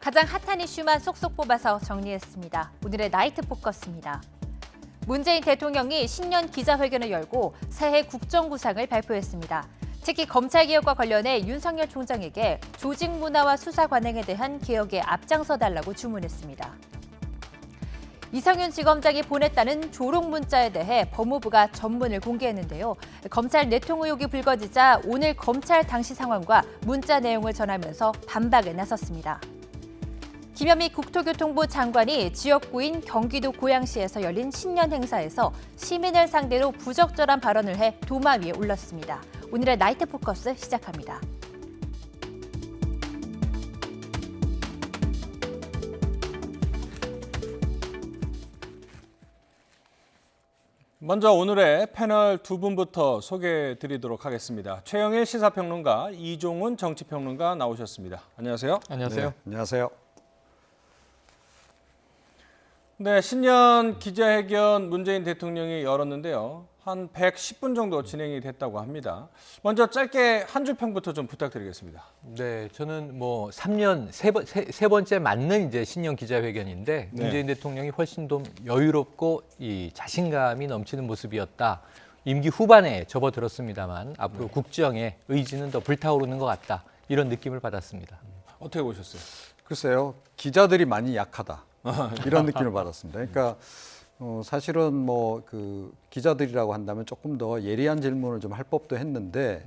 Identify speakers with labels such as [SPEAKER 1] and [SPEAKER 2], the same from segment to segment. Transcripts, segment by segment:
[SPEAKER 1] 가장 핫한 이슈만 쏙쏙 뽑아서 정리했습니다. 오늘의 나이트 포커스입니다. 문재인 대통령이 신년 기자회견을 열고 새해 국정구상을 발표했습니다. 특히 검찰개혁과 관련해 윤석열 총장에게 조직 문화와 수사 관행에 대한 개혁에 앞장서 달라고 주문했습니다. 이상윤 지검장이 보냈다는 조롱 문자에 대해 법무부가 전문을 공개했는데요. 검찰 내통 의혹이 불거지자 오늘 검찰 당시 상황과 문자 내용을 전하면서 반박에 나섰습니다. 김현미 국토교통부 장관이 지역구인 경기도 고양시에서 열린 신년 행사에서 시민을 상대로 부적절한 발언을 해 도마 위에 올랐습니다. 오늘의 나이트 포커스 시작합니다.
[SPEAKER 2] 먼저 오늘의 패널 두 분부터 소개해드리도록 하겠습니다. 최영일 시사평론가, 이종훈 정치평론가 나오셨습니다. 안녕하세요.
[SPEAKER 3] 안녕하세요.
[SPEAKER 4] 네, 안녕하세요.
[SPEAKER 2] 네, 신년 기자회견 문재인 대통령이 열었는데요. 한 110분 정도 진행이 됐다고 합니다. 먼저 짧게 한 줄 평부터 좀 부탁드리겠습니다.
[SPEAKER 3] 네, 저는 3년 세 번째 맞는 이제 신년 기자회견인데
[SPEAKER 2] 네.
[SPEAKER 3] 문재인 대통령이 훨씬 더 여유롭고 이 자신감이 넘치는 모습이었다. 임기 후반에 접어들었습니다만 앞으로 국정의 의지는 더 불타오르는 것 같다. 이런 느낌을 받았습니다.
[SPEAKER 2] 어떻게 보셨어요?
[SPEAKER 4] 글쎄요, 기자들이 많이 약하다 이런 느낌을 받았습니다. 그러니까 사실은 그 기자들이라고 한다면 조금 더 예리한 질문을 좀 할 법도 했는데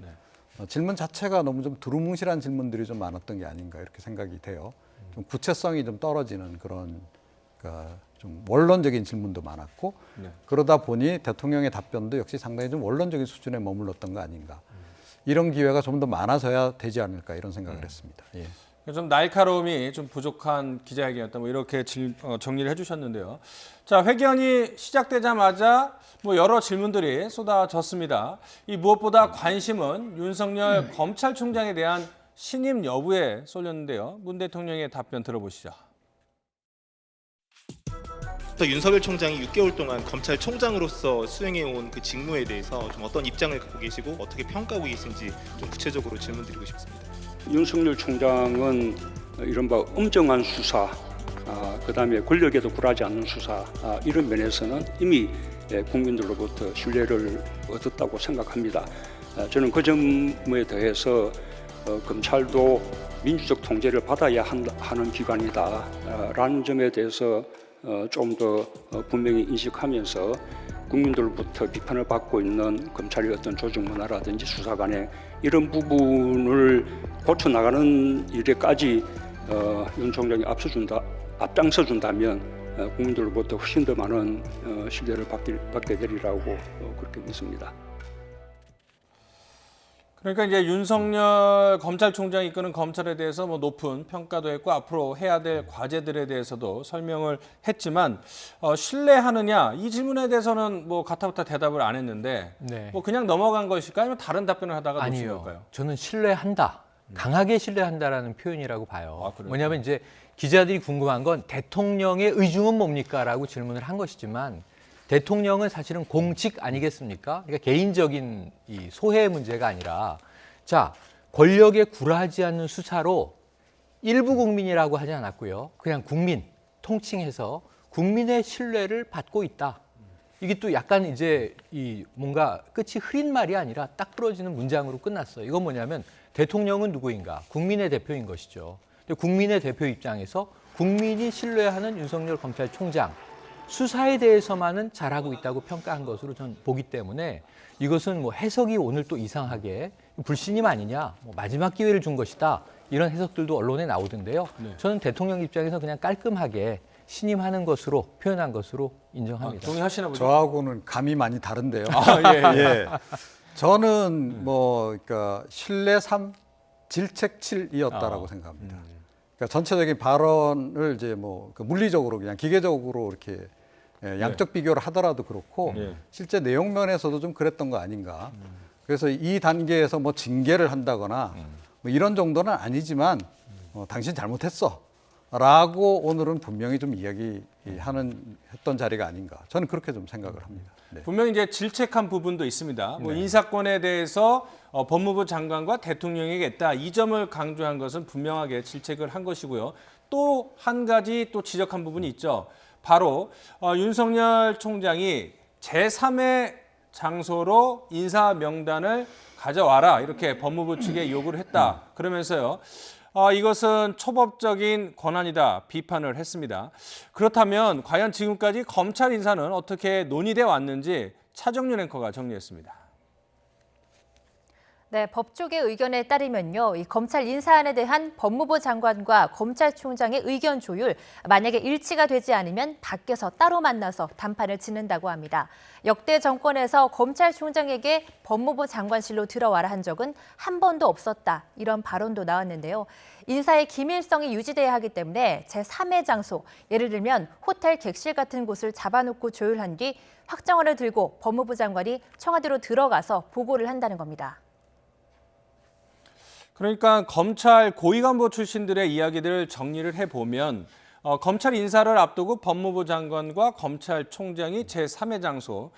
[SPEAKER 4] 질문 자체가 너무 좀 두루뭉실한 질문들이 좀 많았던 게 아닌가 이렇게 생각이 돼요. 좀 구체성이 좀 떨어지는 그런 그러니까 좀 원론적인 질문도 많았고 그러다 보니 대통령의 답변도 역시 상당히 좀 원론적인 수준에 머물렀던 거 아닌가. 이런 기회가 좀 더 많아져야 되지 않을까 이런 생각을 했습니다. 예.
[SPEAKER 2] 좀 날카로움이 좀 부족한 기자회견이었다. 이렇게 정리를 해주셨는데요. 자, 회견이 시작되자마자 여러 질문들이 쏟아졌습니다. 이 무엇보다 관심은 윤석열 검찰총장에 대한 신임 여부에 쏠렸는데요. 문 대통령의 답변 들어보시죠.
[SPEAKER 5] 윤석열 총장이 6개월 동안 검찰총장으로서 수행해온 그 직무에 대해서 좀 어떤 입장을 갖고 계시고 어떻게 평가하고 계신지 좀 구체적으로 질문드리고 싶습니다.
[SPEAKER 6] 윤석열 총장은 이른바 엄정한 수사, 그다음에 권력에도 굴하지 않는 수사 이런 면에서는 이미 국민들로부터 신뢰를 얻었다고 생각합니다. 저는 그 점에 대해서 검찰도 민주적 통제를 받아야 하는 기관이다라는 점에 대해서 좀 더 분명히 인식하면서 국민들로부터 비판을 받고 있는 검찰의 어떤 조직 문화라든지 수사관의 이런 부분을 고쳐 나가는 일에까지 윤 총장이 앞장서 준다면 국민들로부터 훨씬 더 많은 신뢰를 받게 되리라고 그렇게 믿습니다.
[SPEAKER 2] 그러니까 이제 윤석열 검찰총장이 이끄는 검찰에 대해서 높은 평가도 했고 앞으로 해야 될 과제들에 대해서도 설명을 했지만 신뢰하느냐 이 질문에 대해서는 가타부타 대답을 안 했는데
[SPEAKER 3] 네.
[SPEAKER 2] 그냥 넘어간 것일까요? 아니면 다른 답변을 하다가 놓친
[SPEAKER 3] 아니요.
[SPEAKER 2] 걸까요?
[SPEAKER 3] 저는 신뢰한다. 강하게 신뢰한다라는 표현이라고 봐요.
[SPEAKER 2] 그래요?
[SPEAKER 3] 뭐냐면 이제 기자들이 궁금한 건 대통령의 의중은 뭡니까? 라고 질문을 한 것이지만 대통령은 사실은 공직 아니겠습니까? 그러니까 개인적인 이 소외 문제가 아니라 자, 권력에 굴하지 않는 수사로 일부 국민이라고 하지 않았고요. 그냥 국민, 통칭해서 국민의 신뢰를 받고 있다. 이게 또 약간 이제 이 뭔가 끝이 흐린 말이 아니라 딱 부러지는 문장으로 끝났어요. 이건 뭐냐면 대통령은 누구인가? 국민의 대표인 것이죠. 근데 국민의 대표 입장에서 국민이 신뢰하는 윤석열 검찰총장 수사에 대해서만은 잘하고 있다고 평가한 것으로 저는 보기 때문에 이것은 해석이 오늘 또 이상하게 불신임 아니냐, 마지막 기회를 준 것이다 이런 해석들도 언론에 나오던데요. 저는 대통령 입장에서 그냥 깔끔하게 신임하는 것으로 표현한 것으로 인정합니다.
[SPEAKER 2] 동의하시나 보죠?
[SPEAKER 4] 저하고는 감이 많이 다른데요.
[SPEAKER 2] 예.
[SPEAKER 4] 예. 저는 그러니까 신뢰 3, 질책 7이었다라고 생각합니다. 그러니까 전체적인 발언을 이제 물리적으로 그냥 기계적으로 이렇게 양적 비교를 하더라도 그렇고 실제 내용 면에서도 좀 그랬던 거 아닌가. 그래서 이 단계에서 징계를 한다거나 이런 정도는 아니지만 당신 잘못했어 라고 오늘은 분명히 좀 이야기했던 자리가 아닌가. 저는 그렇게 좀 생각을 합니다. 네.
[SPEAKER 2] 분명히 이제 질책한 부분도 있습니다. 뭐
[SPEAKER 3] 네.
[SPEAKER 2] 인사권에 대해서 법무부 장관과 대통령에게 했다. 이 점을 강조한 것은 분명하게 질책을 한 것이고요. 또 한 가지 또 지적한 부분이 있죠. 바로 윤석열 총장이 제3의 장소로 인사 명단을 가져와라 이렇게 법무부 측에 요구를 했다. 그러면서요. 이것은 초법적인 권한이다 비판을 했습니다. 그렇다면 과연 지금까지 검찰 인사는 어떻게 논의돼 왔는지 차정윤 앵커가 정리했습니다.
[SPEAKER 1] 네, 법조계 의견에 따르면요, 이 검찰 인사안에 대한 법무부 장관과 검찰총장의 의견 조율, 만약에 일치가 되지 않으면 밖에서 따로 만나서 담판을 짓는다고 합니다. 역대 정권에서 검찰총장에게 법무부 장관실로 들어와라 한 적은 한 번도 없었다. 이런 발언도 나왔는데요. 인사의 기밀성이 유지돼야 하기 때문에 제3의 장소, 예를 들면 호텔 객실 같은 곳을 잡아놓고 조율한 뒤 확정안을 들고 법무부 장관이 청와대로 들어가서 보고를 한다는 겁니다.
[SPEAKER 2] 그러니까 검찰 고위간부 출신들의 이야기들을 정리를 해보면 검찰 인사를 앞두고 법무부 장관과 검찰총장이 제3의 장소,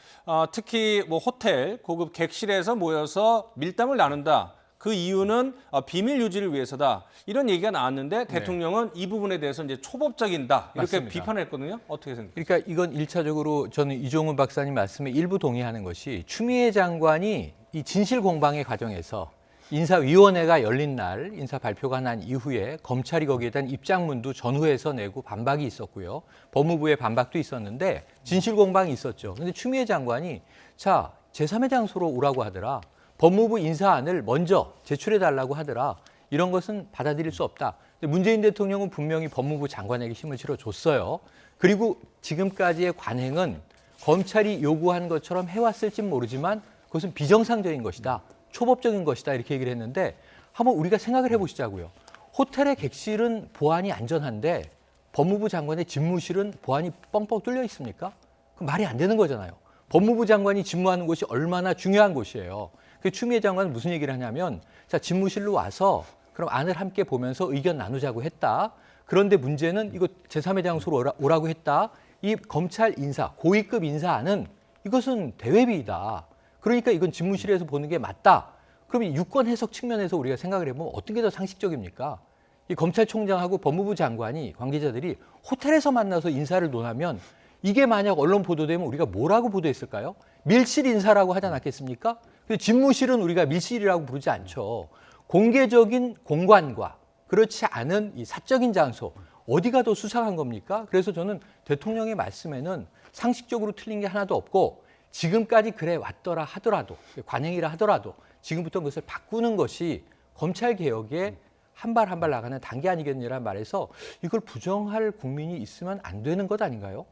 [SPEAKER 2] 특히 뭐 호텔, 고급 객실에서 모여서 밀담을 나눈다. 그 이유는 비밀 유지를 위해서다. 이런 얘기가 나왔는데 대통령은 이 부분에 대해서 이제 초법적인다. 이렇게
[SPEAKER 3] 맞습니다.
[SPEAKER 2] 비판을 했거든요. 어떻게 생각하세요?
[SPEAKER 3] 그러니까 이건 일차적으로 저는 이종훈 박사님 말씀에 일부 동의하는 것이 추미애 장관이 이 진실 공방의 과정에서 인사위원회가 열린 날 인사 발표가 난 이후에 검찰이 거기에 대한 입장문도 전후에서 내고 반박이 있었고요. 법무부의 반박도 있었는데 진실 공방이 있었죠. 그런데 추미애 장관이 자, 제3의 장소로 오라고 하더라. 법무부 인사안을 먼저 제출해달라고 하더라. 이런 것은 받아들일 수 없다. 근데 문재인 대통령은 분명히 법무부 장관에게 힘을 실어줬어요. 그리고 지금까지의 관행은 검찰이 요구한 것처럼 해왔을진 모르지만 그것은 비정상적인 것이다. 초법적인 것이다 이렇게 얘기를 했는데 한번 우리가 생각을 해보시자고요. 호텔의 객실은 보안이 안전한데 법무부 장관의 집무실은 보안이 뻥뻥 뚫려 있습니까? 그 말이 안 되는 거잖아요. 법무부 장관이 집무하는 곳이 얼마나 중요한 곳이에요. 그 추미애 장관은 무슨 얘기를 하냐면 자 집무실로 와서 그럼 안을 함께 보면서 의견 나누자고 했다. 그런데 문제는 이거 제3의 장소로 오라고 했다. 이 검찰 인사, 고위급 인사안은 이것은 대외비이다. 그러니까 이건 집무실에서 보는 게 맞다. 그럼 유권 해석 측면에서 우리가 생각을 해보면 어떤 게 더 상식적입니까? 이 검찰총장하고 법무부 장관이 관계자들이 호텔에서 만나서 인사를 논하면 이게 만약 언론 보도되면 우리가 뭐라고 보도했을까요? 밀실 인사라고 하지 않았겠습니까? 근데 집무실은 우리가 밀실이라고 부르지 않죠. 공개적인 공간과 그렇지 않은 이 사적인 장소 어디가 더 수상한 겁니까? 그래서 저는 대통령의 말씀에는 상식적으로 틀린 게 하나도 없고 지금까지 그래 왔더라 하더라도 관행이라 하더라도 지금부터 그것을 바꾸는 것이 검찰 개혁에 한 발 한 발 나가는 단계 아니겠느냐는 말에서 이걸 부정할 국민이 있으면 안 되는 것 아닌가요?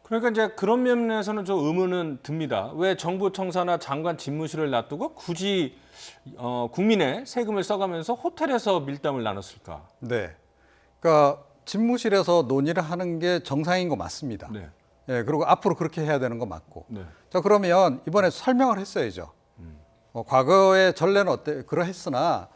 [SPEAKER 2] 그러니까 이제 그런 면에서는 좀 의문은 듭니다. 왜 정부 청사나 장관 집무실을 놔두고 굳이 국민의 세금을 써가면서 호텔에서 밀담을 나눴을까?
[SPEAKER 4] 네. 그러니까 집무실에서 논의를 하는 게 정상인 거 맞습니다.
[SPEAKER 2] 네.
[SPEAKER 4] 예, 그리고 앞으로 그렇게 해야 되는 거 맞고.
[SPEAKER 2] 네.
[SPEAKER 4] 자, 그러면 이번에 설명을 했어야죠. 과거의 전례는 그러했으나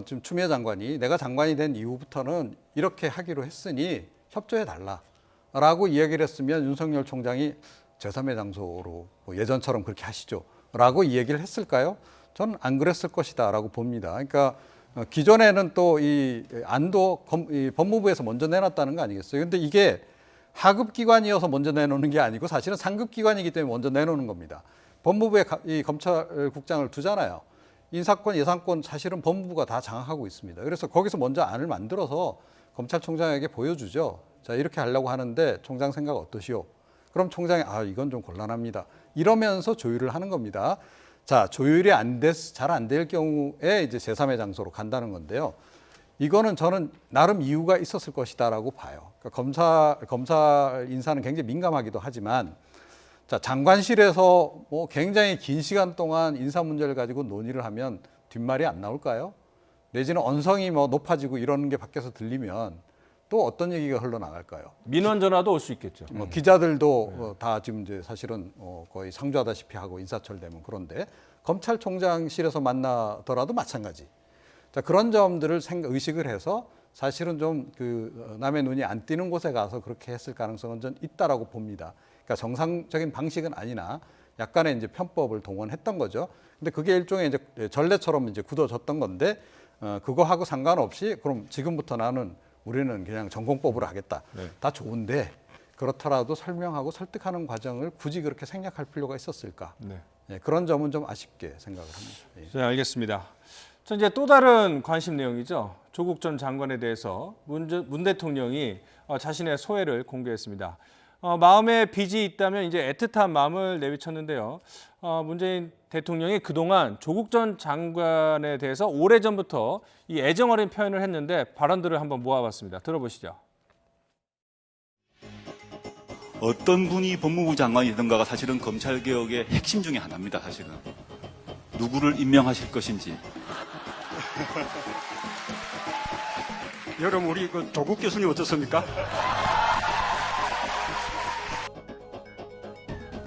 [SPEAKER 4] 지금 추미애 장관이 내가 장관이 된 이후부터는 이렇게 하기로 했으니 협조해 달라라고 이야기를 했으면 윤석열 총장이 제3의 장소로 뭐 예전처럼 그렇게 하시죠라고 이 얘기를 했을까요? 저는 안 그랬을 것이다라고 봅니다. 그러니까 기존에는 또 이 안도 이 법무부에서 먼저 내놨다는 거 아니겠어요? 근데 이게 하급 기관이어서 먼저 내놓는 게 아니고 사실은 상급 기관이기 때문에 먼저 내놓는 겁니다. 법무부에 이 검찰국장을 두잖아요. 인사권, 예산권 사실은 법무부가 다 장악하고 있습니다. 그래서 거기서 먼저 안을 만들어서 검찰총장에게 보여주죠. 자, 이렇게 하려고 하는데 총장 생각 어떠시오? 그럼 총장이 이건 좀 곤란합니다. 이러면서 조율을 하는 겁니다. 자, 조율이 잘 안 될 경우에 이제 제3의 장소로 간다는 건데요. 이거는 저는 나름 이유가 있었을 것이다라고 봐요. 그러니까 검찰 인사는 굉장히 민감하기도 하지만 자, 장관실에서 뭐 굉장히 긴 시간 동안 인사 문제를 가지고 논의를 하면 뒷말이 안 나올까요? 내지는 언성이 뭐 높아지고 이러는 게 밖에서 들리면 또 어떤 얘기가 흘러나갈까요?
[SPEAKER 2] 민원 전화도 올 수 있겠죠.
[SPEAKER 4] 뭐 기자들도 다 지금 이제 사실은 거의 상주하다시피 하고 인사철 되면 그런데 검찰총장실에서 만나더라도 마찬가지. 자, 그런 점들을 의식을 해서 사실은 좀 남의 눈이 안 띄는 곳에 가서 그렇게 했을 가능성은 전 있다라고 봅니다. 그러니까 정상적인 방식은 아니나 약간의 이제 편법을 동원했던 거죠. 근데 그게 일종의 이제 전례처럼 이제 굳어졌던 건데 그거하고 상관없이 그럼 지금부터 우리는 그냥 전공법으로 하겠다.
[SPEAKER 2] 네.
[SPEAKER 4] 다 좋은데 그렇더라도 설명하고 설득하는 과정을 굳이 그렇게 생략할 필요가 있었을까?
[SPEAKER 2] 네.
[SPEAKER 4] 예, 그런 점은 좀 아쉽게 생각을 합니다. 예.
[SPEAKER 2] 네, 알겠습니다. 자, 이제 또 다른 관심 내용이죠. 조국 전 장관에 대해서 문 대통령이 자신의 소회를 공개했습니다. 마음에 빚이 있다면 이제 애틋한 마음을 내비쳤는데요. 문재인 대통령이 그동안 조국 전 장관에 대해서 오래전부터 이 애정 어린 표현을 했는데 발언들을 한번 모아봤습니다. 들어보시죠.
[SPEAKER 7] 어떤 분이 법무부 장관이든가가 사실은 검찰개혁의 핵심 중에 하나입니다. 사실은 누구를 임명하실 것인지.
[SPEAKER 6] 여러분 우리 그 조국 교수님 어떻습니까?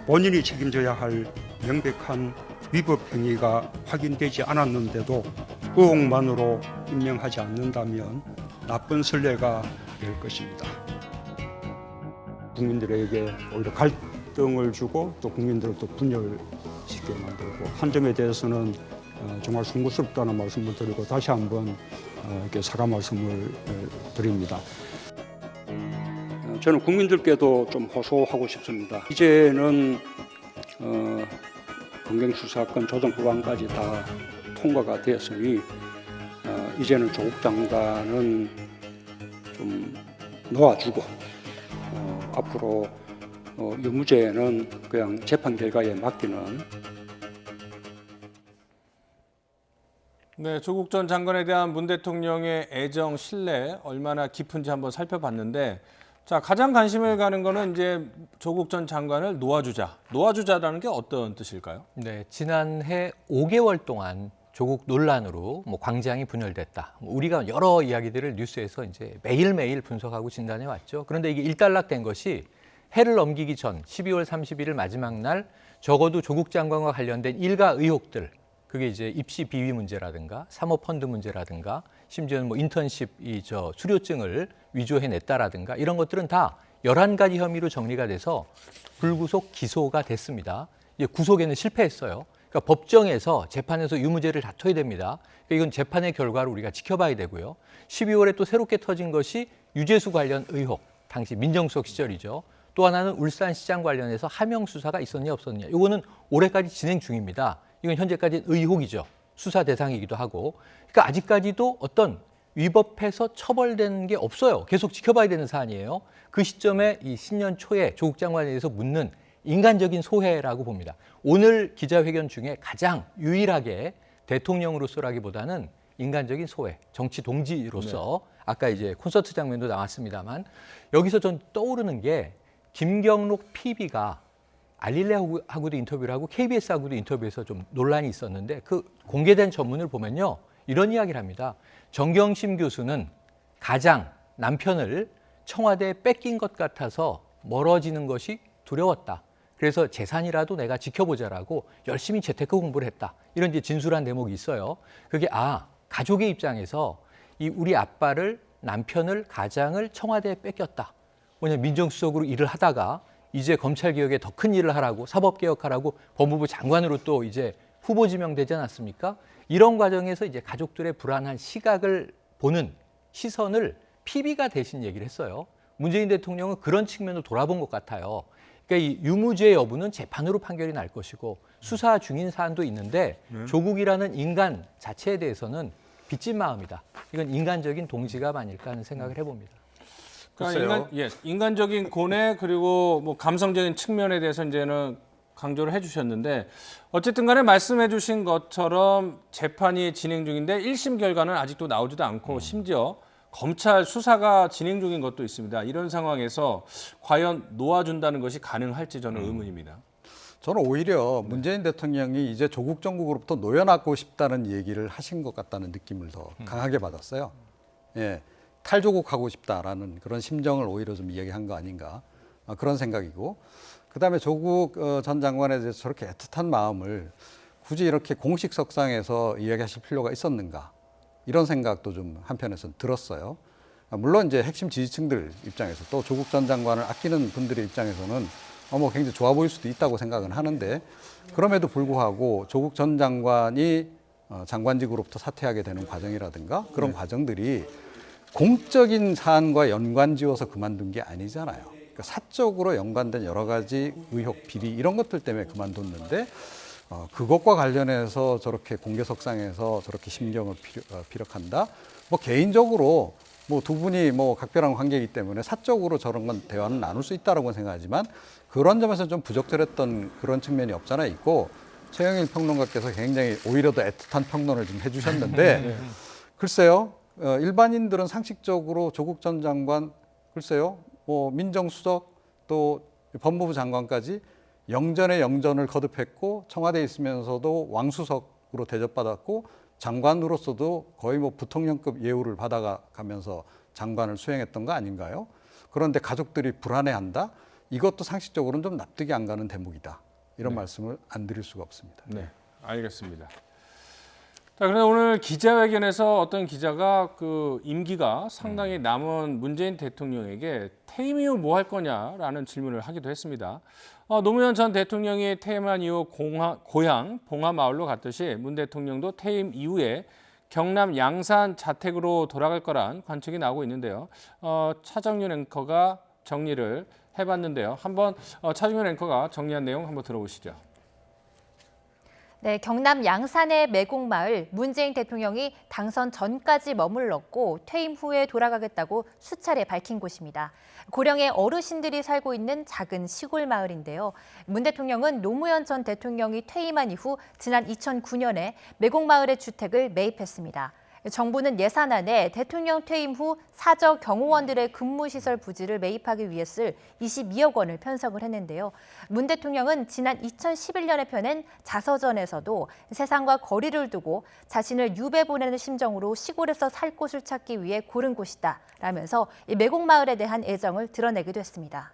[SPEAKER 6] 본인이 책임져야 할 명백한 위법 행위가 확인되지 않았는데도 의혹만으로 임명하지 않는다면 나쁜 선례가 될 것입니다. 국민들에게 오히려 갈등을 주고 또 국민들을 또 분열시키게 만들고 한 점에 대해서는 정말 송구스럽다는 말씀을 드리고 다시 한번 이렇게 사과 말씀을 드립니다. 저는 국민들께도 좀 호소하고 싶습니다. 이제는 검경수사권 조정 법안까지 다 통과가 되었으니 이제는 조국 장관은 좀 놓아주고 앞으로 유무죄는 그냥 재판 결과에 맡기는.
[SPEAKER 2] 네, 조국 전 장관에 대한 문 대통령의 애정, 신뢰 얼마나 깊은지 한번 살펴봤는데, 자, 가장 관심을 가는 거는 이제 조국 전 장관을 놓아주자라는 게 어떤 뜻일까요?
[SPEAKER 3] 네, 지난해 5개월 동안 조국 논란으로 광장이 분열됐다. 우리가 여러 이야기들을 뉴스에서 이제 매일매일 분석하고 진단해 왔죠. 그런데 이게 일단락된 것이 해를 넘기기 전 12월 31일 마지막 날 적어도 조국 장관과 관련된 일가 의혹들, 그게 이제 입시 비위 문제라든가 사모펀드 문제라든가 심지어는 인턴십 수료증을 위조해냈다라든가 이런 것들은 다 11가지 혐의로 정리가 돼서 불구속 기소가 됐습니다. 이제 구속에는 실패했어요. 그러니까 법정에서 재판에서 유무죄를 다퉈야 됩니다. 그러니까 이건 재판의 결과를 우리가 지켜봐야 되고요. 12월에 또 새롭게 터진 것이 유재수 관련 의혹, 당시 민정수석 시절이죠. 또 하나는 울산시장 관련해서 하명 수사가 있었냐 없었냐. 이거는 올해까지 진행 중입니다. 이건 현재까지 의혹이죠. 수사 대상이기도 하고. 그러니까 아직까지도 어떤 위법해서 처벌된 게 없어요. 계속 지켜봐야 되는 사안이에요. 그 시점에 이 신년 초에 조국 장관에 대해서 묻는 인간적인 소회라고 봅니다. 오늘 기자회견 중에 가장 유일하게 대통령으로서라기보다는 인간적인 소회, 정치 동지로서 아까 이제 콘서트 장면도 나왔습니다만 여기서 전 떠오르는 게 김경록 PB가 알릴레하고도 인터뷰를 하고 KBS하고도 인터뷰에서 좀 논란이 있었는데 그 공개된 전문을 보면요. 이런 이야기를 합니다. 정경심 교수는 가장 남편을 청와대에 뺏긴 것 같아서 멀어지는 것이 두려웠다. 그래서 재산이라도 내가 지켜보자라고 열심히 재테크 공부를 했다. 이런 이제 진술한 대목이 있어요. 그게 가족의 입장에서 이 우리 아빠를 남편을 가장을 청와대에 뺏겼다. 뭐냐 민정수석으로 일을 하다가 이제 검찰개혁에 더 큰 일을 하라고 사법개혁하라고 법무부 장관으로 또 이제 후보 지명되지 않았습니까? 이런 과정에서 이제 가족들의 불안한 시각을 보는 시선을 PB가 대신 얘기를 했어요. 문재인 대통령은 그런 측면으로 돌아본 것 같아요. 그러니까 이 유무죄 여부는 재판으로 판결이 날 것이고 수사 중인 사안도 있는데 조국이라는 인간 자체에 대해서는 빚진 마음이다. 이건 인간적인 동지감 아닐까 하는 생각을 해봅니다.
[SPEAKER 2] 그러니까 인간적인 고뇌 그리고 감성적인 측면에 대해서 이제는 강조를 해주셨는데 어쨌든 간에 말씀해 주신 것처럼 재판이 진행 중인데 1심 결과는 아직도 나오지도 않고 심지어 검찰 수사가 진행 중인 것도 있습니다. 이런 상황에서 과연 놓아준다는 것이 가능할지 저는 의문입니다.
[SPEAKER 4] 저는 오히려 문재인 대통령이 이제 조국 정국으로부터 놓여나고 싶다는 얘기를 하신 것 같다는 느낌을 더 강하게 받았어요. 예, 탈조국하고 싶다라는 그런 심정을 오히려 좀 이야기한 거 아닌가 그런 생각이고 그다음에 조국 전 장관에 대해서 저렇게 애틋한 마음을 굳이 이렇게 공식 석상에서 이야기하실 필요가 있었는가 이런 생각도 좀 한편에서는 들었어요. 물론 이제 핵심 지지층들 입장에서 또 조국 전 장관을 아끼는 분들의 입장에서는 뭐 굉장히 좋아 보일 수도 있다고 생각은 하는데 그럼에도 불구하고 조국 전 장관이 장관직으로부터 사퇴하게 되는 과정이라든가 그런 과정들이 공적인 사안과 연관지어서 그만둔 게 아니잖아요. 그러니까 사적으로 연관된 여러 가지 의혹, 비리 이런 것들 때문에 그만뒀는데 그것과 관련해서 저렇게 공개석상에서 저렇게 심경을 피력한다. 뭐 개인적으로 뭐 두 분이 뭐 각별한 관계이기 때문에 사적으로 저런 건 대화는 나눌 수 있다라고 생각하지만 그런 점에서 좀 부적절했던 그런 측면이 없잖아 있고 최영일 평론가께서 굉장히 오히려 더 애틋한 평론을 좀 해주셨는데 글쎄요. 일반인들은 상식적으로 조국 전 장관 글쎄요. 뭐 민정수석 또 법무부 장관까지 영전에 영전을 거듭했고 청와대에 있으면서도 왕수석으로 대접받았고 장관으로서도 거의 뭐 부통령급 예우를 받아가면서 장관을 수행했던 거 아닌가요? 그런데 가족들이 불안해한다? 이것도 상식적으로는 좀 납득이 안 가는 대목이다. 이런 말씀을 안 드릴 수가 없습니다.
[SPEAKER 2] 네, 알겠습니다. 자, 그런데 오늘 기자회견에서 어떤 기자가 그 임기가 상당히 남은 문재인 대통령에게 퇴임 이후 뭐 할 거냐라는 질문을 하기도 했습니다. 노무현 전 대통령이 퇴임한 이후 고향 봉하마을로 갔듯이 문 대통령도 퇴임 이후에 경남 양산 자택으로 돌아갈 거란 관측이 나오고 있는데요. 차정윤 앵커가 정리를 해봤는데요. 한번 차정윤 앵커가 정리한 내용 한번 들어보시죠.
[SPEAKER 1] 네, 경남 양산의 매곡마을 문재인 대통령이 당선 전까지 머물렀고 퇴임 후에 돌아가겠다고 수차례 밝힌 곳입니다. 고령의 어르신들이 살고 있는 작은 시골 마을인데요. 문 대통령은 노무현 전 대통령이 퇴임한 이후 지난 2009년에 매곡마을의 주택을 매입했습니다. 정부는 예산안에 대통령 퇴임 후 사저 경호원들의 근무시설 부지를 매입하기 위해 쓸 22억 원을 편성을 했는데요. 문 대통령은 지난 2011년에 펴낸 자서전에서도 세상과 거리를 두고 자신을 유배 보내는 심정으로 시골에서 살 곳을 찾기 위해 고른 곳이다 라면서 이 매곡마을에 대한 애정을 드러내기도 했습니다.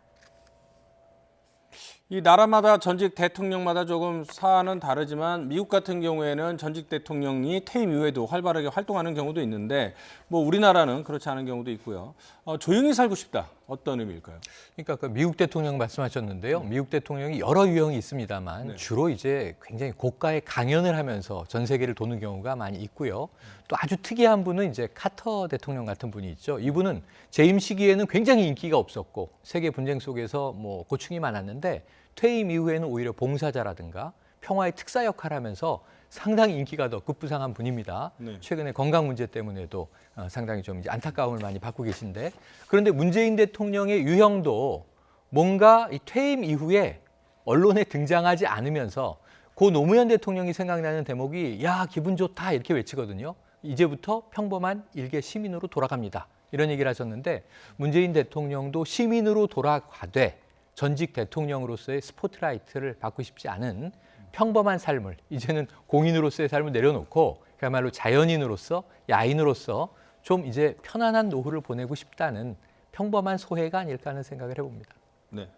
[SPEAKER 2] 이 나라마다 전직 대통령마다 조금 사안은 다르지만 미국 같은 경우에는 전직 대통령이 퇴임 이후에도 활발하게 활동하는 경우도 있는데 뭐 우리나라는 그렇지 않은 경우도 있고요. 조용히 살고 싶다. 어떤 의미일까요?
[SPEAKER 3] 그러니까 그 미국 대통령 말씀하셨는데요. 미국 대통령이 여러 유형이 있습니다만 주로 이제 굉장히 고가의 강연을 하면서 전 세계를 도는 경우가 많이 있고요. 또 아주 특이한 분은 이제 카터 대통령 같은 분이 있죠. 이분은 재임 시기에는 굉장히 인기가 없었고 세계 분쟁 속에서 뭐 고충이 많았는데 퇴임 이후에는 오히려 봉사자라든가 평화의 특사 역할을 하면서 상당히 인기가 더 급부상한 분입니다.
[SPEAKER 2] 네.
[SPEAKER 3] 최근에 건강 문제 때문에도 상당히 좀 이제 안타까움을 많이 받고 계신데 그런데 문재인 대통령의 유형도 뭔가 이 퇴임 이후에 언론에 등장하지 않으면서 고 노무현 대통령이 생각나는 대목이 야 기분 좋다 이렇게 외치거든요. 이제부터 평범한 일개 시민으로 돌아갑니다. 이런 얘기를 하셨는데 문재인 대통령도 시민으로 돌아가되 전직 대통령으로서의 스포트라이트를 받고 싶지 않은 평범한 삶을 이제는 공인으로서의 삶을 내려놓고 그야말로 자연인으로서 야인으로서 좀 이제 편안한 노후를 보내고 싶다는 평범한 소회가 아닐까 하는 생각을 해봅니다.
[SPEAKER 2] 네.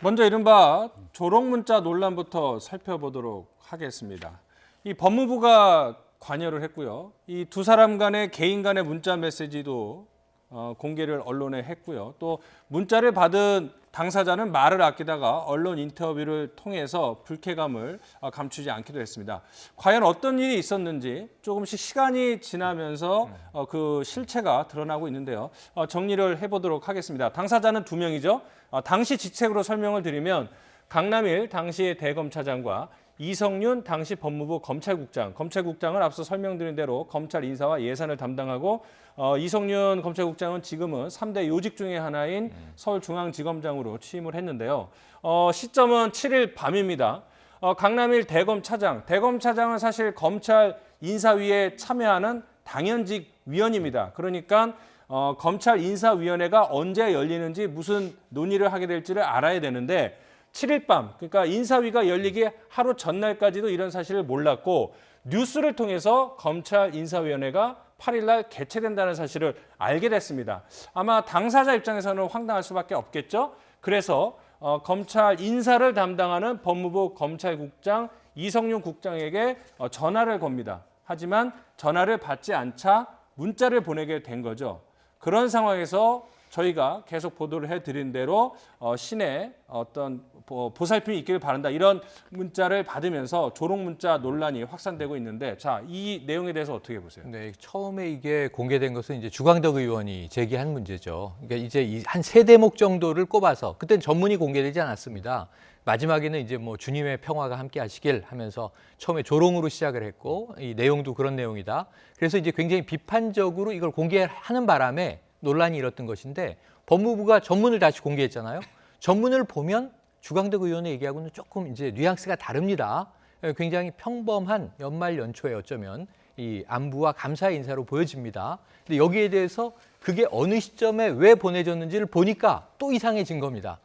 [SPEAKER 2] 먼저 이른바 조롱문자 논란부터 살펴보도록 하겠습니다. 이 법무부가 관여를 했고요. 이 두 사람 간의 개인 간의 문자 메시지도 공개를 언론에 했고요. 또 문자를 받은 당사자는 말을 아끼다가 언론 인터뷰를 통해서 불쾌감을 감추지 않기도 했습니다. 과연 어떤 일이 있었는지 조금씩 시간이 지나면서 그 실체가 드러나고 있는데요. 정리를 해보도록 하겠습니다. 당사자는 두 명이죠. 당시 직책으로 설명을 드리면 강남일 당시의 대검차장과 이성윤 당시 법무부 검찰국장을 앞서 설명드린 대로 검찰 인사와 예산을 담당하고 이성윤 검찰국장은 지금은 3대 요직 중의 하나인 서울중앙지검장으로 취임을 했는데요. 시점은 7일 밤입니다. 강남일 대검차장은 사실 검찰 인사위에 참여하는 당연직 위원입니다. 그러니까 검찰 인사위원회가 언제 열리는지 무슨 논의를 하게 될지를 알아야 되는데 7일 밤, 그러니까 인사위가 열리기 하루 전날까지도 이런 사실을 몰랐고 뉴스를 통해서 검찰 인사위원회가 8일 날 개최된다는 사실을 알게 됐습니다. 아마 당사자 입장에서는 황당할 수밖에 없겠죠. 그래서 검찰 인사를 담당하는 법무부 검찰국장 이성윤 국장에게 전화를 겁니다. 하지만 전화를 받지 않자 문자를 보내게 된 거죠. 그런 상황에서 저희가 계속 보도를 해드린 대로 시내 어떤 보살핌이 있기를 바란다 이런 문자를 받으면서 조롱 문자 논란이 확산되고 있는데 자, 이 내용에 대해서 어떻게 보세요?
[SPEAKER 3] 네, 처음에 이게 공개된 것은 이제 주광덕 의원이 제기한 문제죠. 그러니까 이제 한 3대목 정도를 꼽아서 그때는 전문이 공개되지 않았습니다. 마지막에는 이제 뭐 주님의 평화가 함께 하시길 하면서 처음에 조롱으로 시작을 했고 이 내용도 그런 내용이다. 그래서 이제 굉장히 비판적으로 이걸 공개하는 바람에 논란이 일었던 것인데 법무부가 전문을 다시 공개했잖아요. 전문을 보면 주광덕 의원의 얘기하고는 조금 이제 뉘앙스가 다릅니다. 굉장히 평범한 연말 연초에 어쩌면 이 안부와 감사의 인사로 보여집니다. 근데 여기에 대해서 그게 어느 시점에 왜 보내졌는지를 보니까 또 이상해진 겁니다.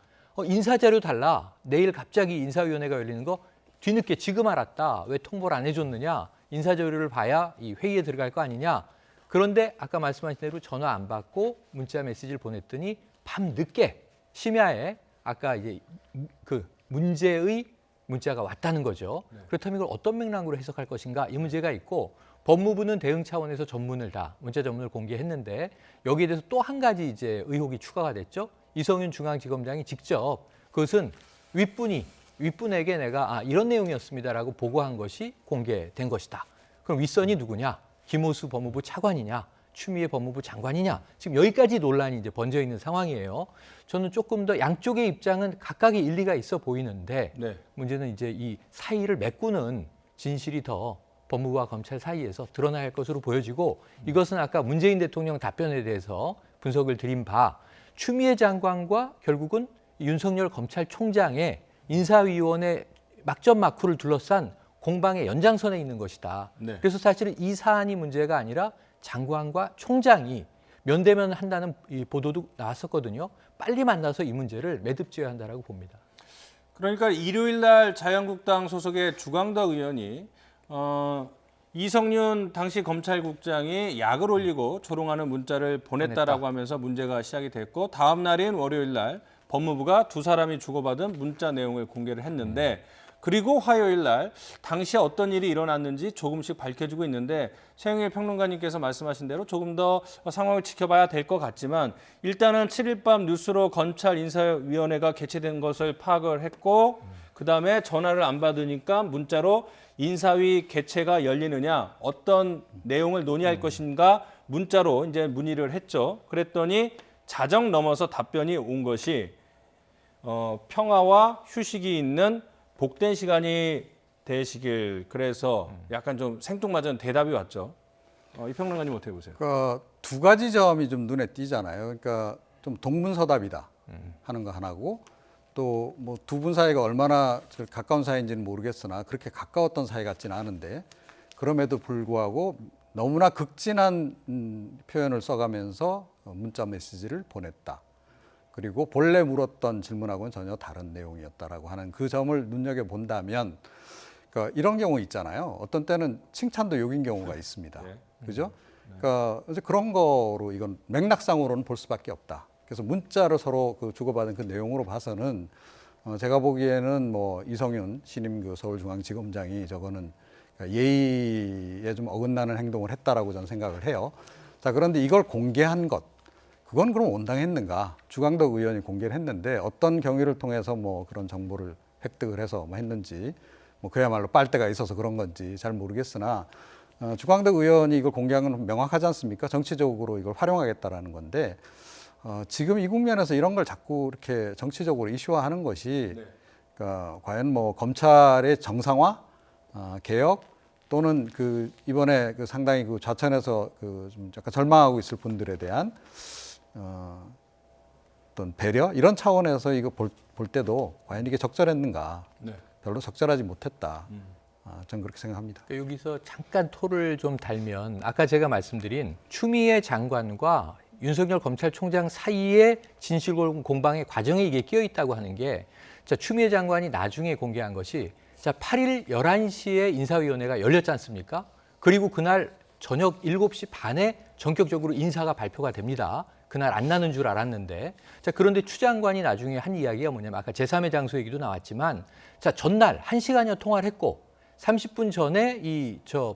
[SPEAKER 3] 인사자료 달라. 내일 갑자기 인사위원회가 열리는 거 뒤늦게 지금 알았다. 왜 통보를 안 해줬느냐. 인사자료를 봐야 이 회의에 들어갈 거 아니냐. 그런데 아까 말씀하신 대로 전화 안 받고 문자 메시지를 보냈더니 밤늦게 심야에 아까 이제 그 문제의 문자가 왔다는 거죠. 그렇다면 이걸 어떤 맥락으로 해석할 것인가 이 문제가 있고 법무부는 대응 차원에서 전문을 다 문자 전문을 공개했는데 여기에 대해서 또 한 가지 이제 의혹이 추가가 됐죠. 이성윤 중앙지검장이 직접 그것은 윗분에게 내가 이런 내용이었습니다라고 보고한 것이 공개된 것이다. 그럼 윗선이 누구냐? 김호수 법무부 차관이냐? 추미애 법무부 장관이냐? 지금 여기까지 논란이 이제 번져 있는 상황이에요. 저는 조금 더 양쪽의 입장은 각각의 일리가 있어 보이는데
[SPEAKER 2] 네.
[SPEAKER 3] 문제는 이제 이 사이를 메꾸는 진실이 더 법무부와 검찰 사이에서 드러나야 할 것으로 보여지고 이것은 아까 문재인 대통령 답변에 대해서 분석을 드린 바 추미애 장관과 결국은 윤석열 검찰총장의 인사위원회 막전 막후를 둘러싼 공방의 연장선에 있는 것이다.
[SPEAKER 2] 네.
[SPEAKER 3] 그래서 사실은 이 사안이 문제가 아니라 장관과 총장이 면대면 한다는 이 보도도 나왔었거든요. 빨리 만나서 이 문제를 매듭지어야 한다라고 봅니다.
[SPEAKER 2] 그러니까 일요일 날 자유한국당 소속의 주광덕 의원이 이성윤 당시 검찰국장이 약을 올리고 조롱하는 문자를 보냈다라고 하면서 문제가 시작이 됐고 다음 날인 월요일 날 법무부가 두 사람이 주고받은 문자 내용을 공개를 했는데 그리고 화요일 날 당시에 어떤 일이 일어났는지 조금씩 밝혀지고 있는데 최영일 평론가님께서 말씀하신 대로 조금 더 상황을 지켜봐야 될 것 같지만 일단은 7일 밤 뉴스로 검찰 인사위원회가 개최된 것을 파악을 했고 그다음에 전화를 안 받으니까 문자로 인사위 개최가 열리느냐 어떤 내용을 논의할 것인가 문자로 이제 문의를 했죠. 그랬더니 자정 넘어서 답변이 온 것이 평화와 휴식이 있는 복된 시간이 되시길 그래서 약간 좀 생뚱맞은 대답이 왔죠. 이 평론가님 어떻게 보세요?
[SPEAKER 4] 그러니까 두 가지 점이 좀 눈에 띄잖아요. 그러니까 좀 동문서답이다 하는 거 하나고 또 뭐 두 분 사이가 얼마나 가까운 사이인지는 모르겠으나 그렇게 가까웠던 사이 같지는 않은데 그럼에도 불구하고 너무나 극진한 표현을 써가면서 문자 메시지를 보냈다. 그리고 본래 물었던 질문하고는 전혀 다른 내용이었다라고 하는 그 점을 눈여겨본다면 그러니까 이런 경우 있잖아요. 어떤 때는 칭찬도 욕인 경우가 있습니다. 그죠? 그러니까 그런 거로 이건 맥락상으로는 볼 수밖에 없다. 그래서 문자를 서로 그 주고받은 그 내용으로 봐서는 제가 보기에는 뭐 이성윤 신임 그 서울중앙지검장이 저거는 예의에 좀 어긋나는 행동을 했다라고 저는 생각을 해요. 자, 그런데 이걸 공개한 것 그건 그럼 온당했는가? 주광덕 의원이 공개를 했는데 어떤 경위를 통해서 뭐 그런 정보를 획득을 해서 뭐 했는지 뭐 그야말로 빨대가 있어서 그런 건지 잘 모르겠으나 주광덕 의원이 이걸 공개한 건 명확하지 않습니까? 정치적으로 이걸 활용하겠다라는 건데 지금 이 국면에서 이런 걸 자꾸 이렇게 정치적으로 이슈화하는 것이 그러니까 과연 뭐 검찰의 정상화, 개혁 또는 그 이번에 그 상당히 그 좌천에서 그 좀 약간 절망하고 있을 분들에 대한 어떤 배려 이런 차원에서 이거 볼 때도 과연 이게 적절했는가?
[SPEAKER 2] 네.
[SPEAKER 4] 별로 적절하지 못했다. 저는 그렇게 생각합니다.
[SPEAKER 3] 그러니까 여기서 잠깐 토를 좀 달면 아까 제가 말씀드린 추미애 장관과 윤석열 검찰총장 사이의 진실 공방의 과정에 이게 끼어 있다고 하는 게 자, 추미애 장관이 나중에 공개한 것이 자, 8일 11시에 인사위원회가 열렸지 않습니까? 그리고 그날 저녁 7시 반에 전격적으로 인사가 발표가 됩니다. 그날 안 나는 줄 알았는데. 자, 그런데 추 장관이 나중에 한 이야기가 뭐냐면 아까 제3의 장소 얘기도 나왔지만 자, 전날 1시간여 통화를 했고 30분 전에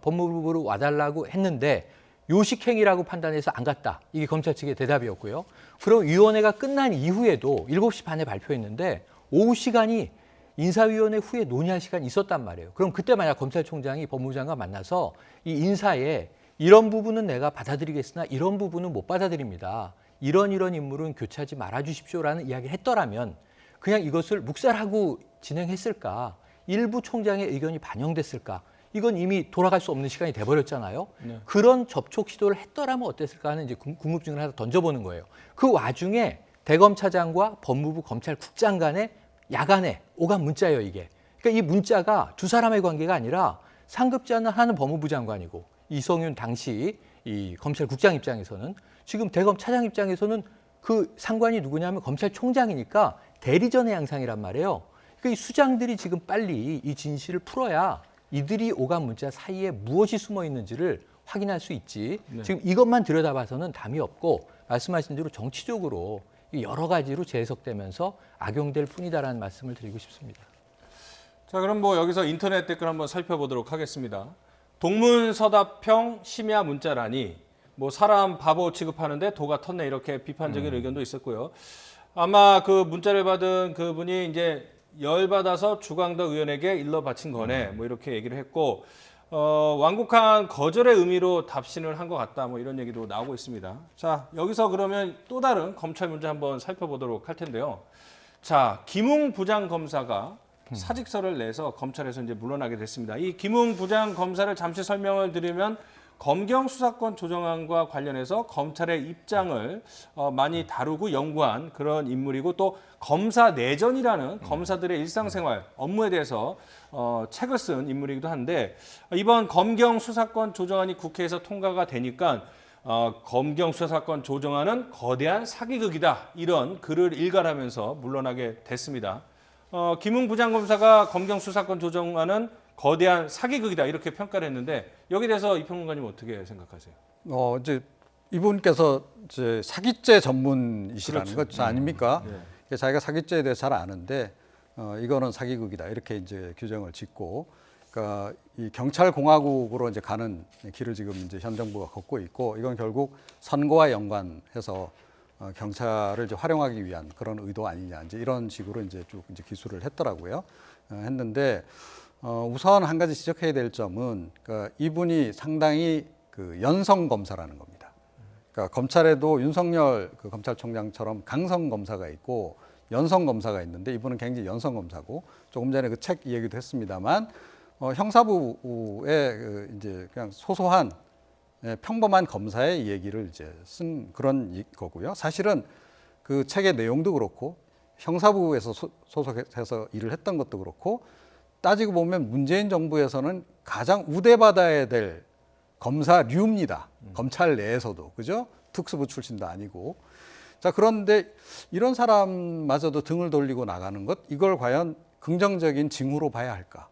[SPEAKER 3] 법무부로 와달라고 했는데 요식행위라고 판단해서 안 갔다. 이게 검찰 측의 대답이었고요. 그럼 위원회가 끝난 이후에도 7시 반에 발표했는데 오후 시간이 인사위원회 후에 논의할 시간이 있었단 말이에요. 그럼 그때 만약 검찰총장이 법무부 장관 만나서 이 인사에 이런 부분은 내가 받아들이겠으나 이런 부분은 못 받아들입니다. 이런 인물은 교체하지 말아주십시오라는 이야기를 했더라면 그냥 이것을 묵살하고 진행했을까? 일부 총장의 의견이 반영됐을까? 이건 이미 돌아갈 수 없는 시간이 돼버렸잖아요. 네. 그런 접촉 시도를 했더라면 어땠을까 하는 이제 궁금증을 하나 던져보는 거예요. 그 와중에 대검차장과 법무부 검찰국장 간의 야간에 오간 문자예요, 이게. 그러니까 이 문자가 두 사람의 관계가 아니라 상급지 않은 하는 법무부 장관이고 이성윤 당시 이 검찰국장 입장에서는 지금 대검차장 입장에서는 그 상관이 누구냐면 검찰총장이니까 대리전의 양상이란 말이에요. 그러니까 이 수장들이 지금 빨리 이 진실을 풀어야 이들이 오간 문자 사이에 무엇이 숨어 있는지를 확인할 수 있지. 네. 지금 이것만 들여다봐서는 답이 없고 말씀하신 대로 정치적으로 여러 가지로 재해석되면서 악용될 뿐이다라는 말씀을 드리고 싶습니다.
[SPEAKER 2] 자, 그럼 뭐 여기서 인터넷 댓글 한번 살펴보도록 하겠습니다. 동문서답형 심야 문자라니 뭐 사람 바보 취급하는데 도가 텄네 이렇게 비판적인 의견도 있었고요. 아마 그 문자를 받은 그분이 이제 열받아서 주광덕 의원에게 일러 바친 거네 뭐 이렇게 얘기를 했고 완곡한 거절의 의미로 답신을 한 것 같다 뭐 이런 얘기도 나오고 있습니다. 자, 여기서 그러면 또 다른 검찰 문제 한번 살펴보도록 할 텐데요. 자, 김웅 부장검사가 사직서를 내서 검찰에서 이제 물러나게 됐습니다. 이 김웅 부장검사를 잠시 설명을 드리면 검경 수사권 조정안과 관련해서 검찰의 입장을 많이 다루고 연구한 그런 인물이고 또 검사 내전이라는 검사들의 일상생활 업무에 대해서 책을 쓴 인물이기도 한데 이번 검경 수사권 조정안이 국회에서 통과가 되니까 검경 수사권 조정안은 거대한 사기극이다 이런 글을 일갈하면서 물러나게 됐습니다. 김웅 부장검사가 검경 수사권 조정안은 거대한 사기극이다 이렇게 평가를 했는데 여기에 대해서 이 평론가님 어떻게 생각하세요?
[SPEAKER 4] 이제 이분께서 이제 사기죄 전문이시라는
[SPEAKER 2] 그렇죠.
[SPEAKER 4] 것 아닙니까?
[SPEAKER 2] 네.
[SPEAKER 4] 자기가 사기죄에 대해 잘 아는데 이거는 사기극이다 이렇게 이제 규정을 짓고, 그러니까 이 경찰 공화국으로 이제 가는 길을 지금 이제 현 정부가 걷고 있고 이건 결국 선거와 연관해서 경찰을 이제 활용하기 위한 그런 의도 아니냐 이제 이런 식으로 이제 쭉 이제 기술을 했더라고요. 했는데. 우선 한 가지 지적해야 될 점은 그러니까 이분이 상당히 그 연성 검사라는 겁니다. 그러니까 검찰에도 윤석열 그 검찰총장처럼 강성 검사가 있고 연성 검사가 있는데 이분은 굉장히 연성 검사고 조금 전에 그 책 얘기도 했습니다만 형사부의 그 이제 그냥 소소한 평범한 검사의 얘기를 이제 쓴 그런 거고요. 사실은 그 책의 내용도 그렇고 형사부에서 소속해서 일을 했던 것도 그렇고. 따지고 보면 문재인 정부에서는 가장 우대받아야 될 검사류입니다. 검찰 내에서도. 그죠? 특수부 출신도 아니고. 자, 그런데 이런 사람마저도 등을 돌리고 나가는 것, 이걸 과연 긍정적인 징후로 봐야 할까?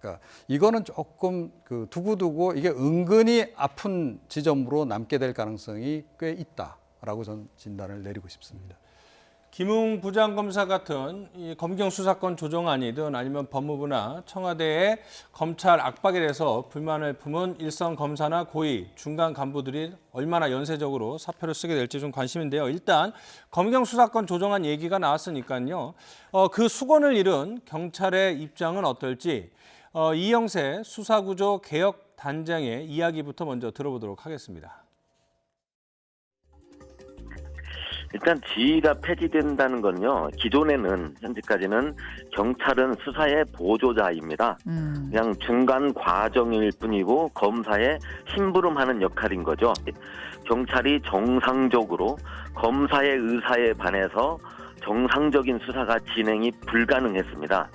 [SPEAKER 4] 그러니까 이거는 조금 그 두고두고 이게 은근히 아픈 지점으로 남게 될 가능성이 꽤 있다라고 저는 진단을 내리고 싶습니다.
[SPEAKER 2] 김웅 부장검사 같은 이 검경 수사권 조정안이든 아니면 법무부나 청와대의 검찰 압박에 대해서 불만을 품은 일선 검사나 고위, 중간 간부들이 얼마나 연쇄적으로 사표를 쓰게 될지 좀 관심인데요. 일단 검경 수사권 조정안 얘기가 나왔으니까요. 그 수건을 잃은 경찰의 입장은 어떨지 이영세 수사구조 개혁 단장의 이야기부터 먼저 들어보도록 하겠습니다.
[SPEAKER 8] 일단 지휘가 폐지된다는 건요. 기존에는 현재까지는 경찰은 수사의 보조자입니다. 그냥 중간 과정일 뿐이고 검사의 심부름하는 역할인 거죠. 경찰이 정상적으로 검사의 의사에 반해서 정상적인 수사가 진행이 불가능했습니다.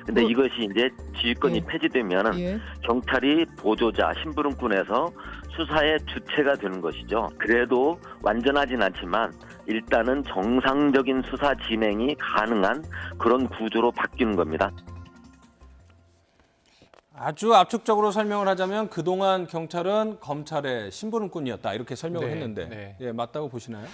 [SPEAKER 8] 근데 이것이 이제 지휘권이 폐지되면 경찰이 보조자, 심부름꾼에서 수사의 주체가 되는 것이죠. 그래도 완전하진 않지만 일단은 정상적인 수사 진행이 가능한 그런 구조로 바뀌는 겁니다.
[SPEAKER 2] 아주 압축적으로 설명을 하자면 그동안 경찰은 검찰의 심부름꾼이었다 이렇게 설명을
[SPEAKER 3] 네,
[SPEAKER 2] 했는데
[SPEAKER 3] 네.
[SPEAKER 2] 예, 맞다고 보시나요?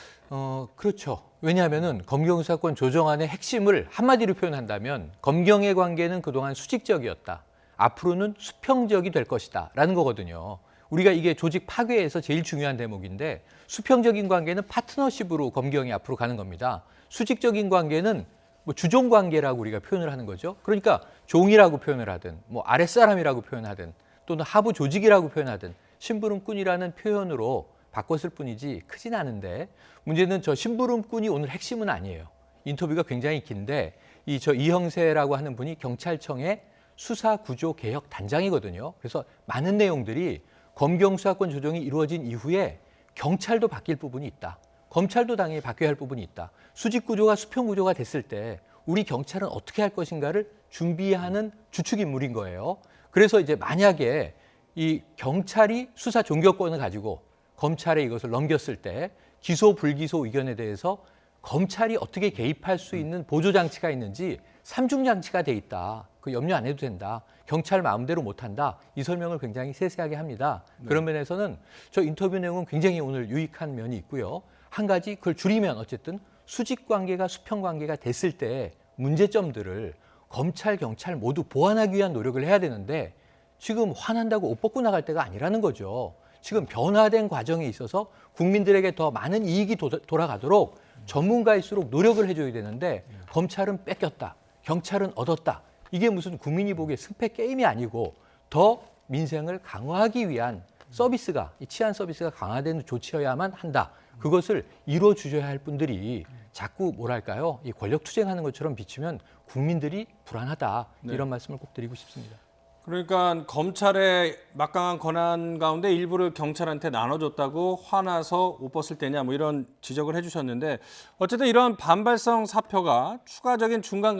[SPEAKER 3] 그렇죠. 왜냐하면은 검경수사권 조정안의 핵심을 한마디로 표현한다면 검경의 관계는 그동안 수직적이었다. 앞으로는 수평적이 될 것이다라는 거거든요. 우리가 이게 조직 파괴에서 제일 중요한 대목인데 수평적인 관계는 파트너십으로 검경이 앞으로 가는 겁니다. 수직적인 관계는 뭐 주종 관계라고 우리가 표현을 하는 거죠. 그러니까 종이라고 표현을 하든 뭐 아랫사람이라고 표현하든 또는 하부 조직이라고 표현하든 심부름꾼이라는 표현으로 바꿨을 뿐이지 크진 않은데 문제는 저 심부름꾼이 오늘 핵심은 아니에요. 인터뷰가 굉장히 긴데 저 이형세라고 하는 분이 경찰청의 수사구조개혁단장이거든요. 그래서 많은 내용들이 검경수사권 조정이 이루어진 이후에 경찰도 바뀔 부분이 있다. 검찰도 당연히 바뀌어야 할 부분이 있다. 수직구조가 수평구조가 됐을 때 우리 경찰은 어떻게 할 것인가를 준비하는 주축인물인 거예요. 그래서 이제 만약에 이 경찰이 수사 종결권을 가지고 검찰에 이것을 넘겼을 때 기소 불기소 의견에 대해서 검찰이 어떻게 개입할 수 있는 보조장치가 있는지 삼중장치가 돼 있다. 그 염려 안 해도 된다. 경찰 마음대로 못한다. 이 설명을 굉장히 세세하게 합니다. 그런 면에서는 저 인터뷰 내용은 굉장히 오늘 유익한 면이 있고요. 한 가지 그걸 줄이면 어쨌든 수직관계가 수평관계가 됐을 때 문제점들을 검찰, 경찰 모두 보완하기 위한 노력을 해야 되는데 지금 화난다고 옷 벗고 나갈 때가 아니라는 거죠. 지금 변화된 과정에 있어서 국민들에게 더 많은 이익이 돌아가도록 전문가일수록 노력을 해줘야 되는데 검찰은 뺏겼다. 경찰은 얻었다. 이게 무슨 국민이 보기에 승패 게임이 아니고 더 민생을 강화하기 위한 서비스가, 이 치안 서비스가 강화되는 조치여야만 한다. 그것을 이루어 주셔야 할 분들이 자꾸 뭐랄까요? 이 권력 투쟁하는 것처럼 비치면 국민들이 불안하다. 이런 말씀을 꼭 드리고 싶습니다.
[SPEAKER 2] 그러니까 검찰의 막강한 권한 가운데 일부를 경찰한테 나눠줬다고 화나서 옷 벗을 때냐 뭐 이런 지적을 해주셨는데 어쨌든 이런 반발성 사표가 추가적인 중간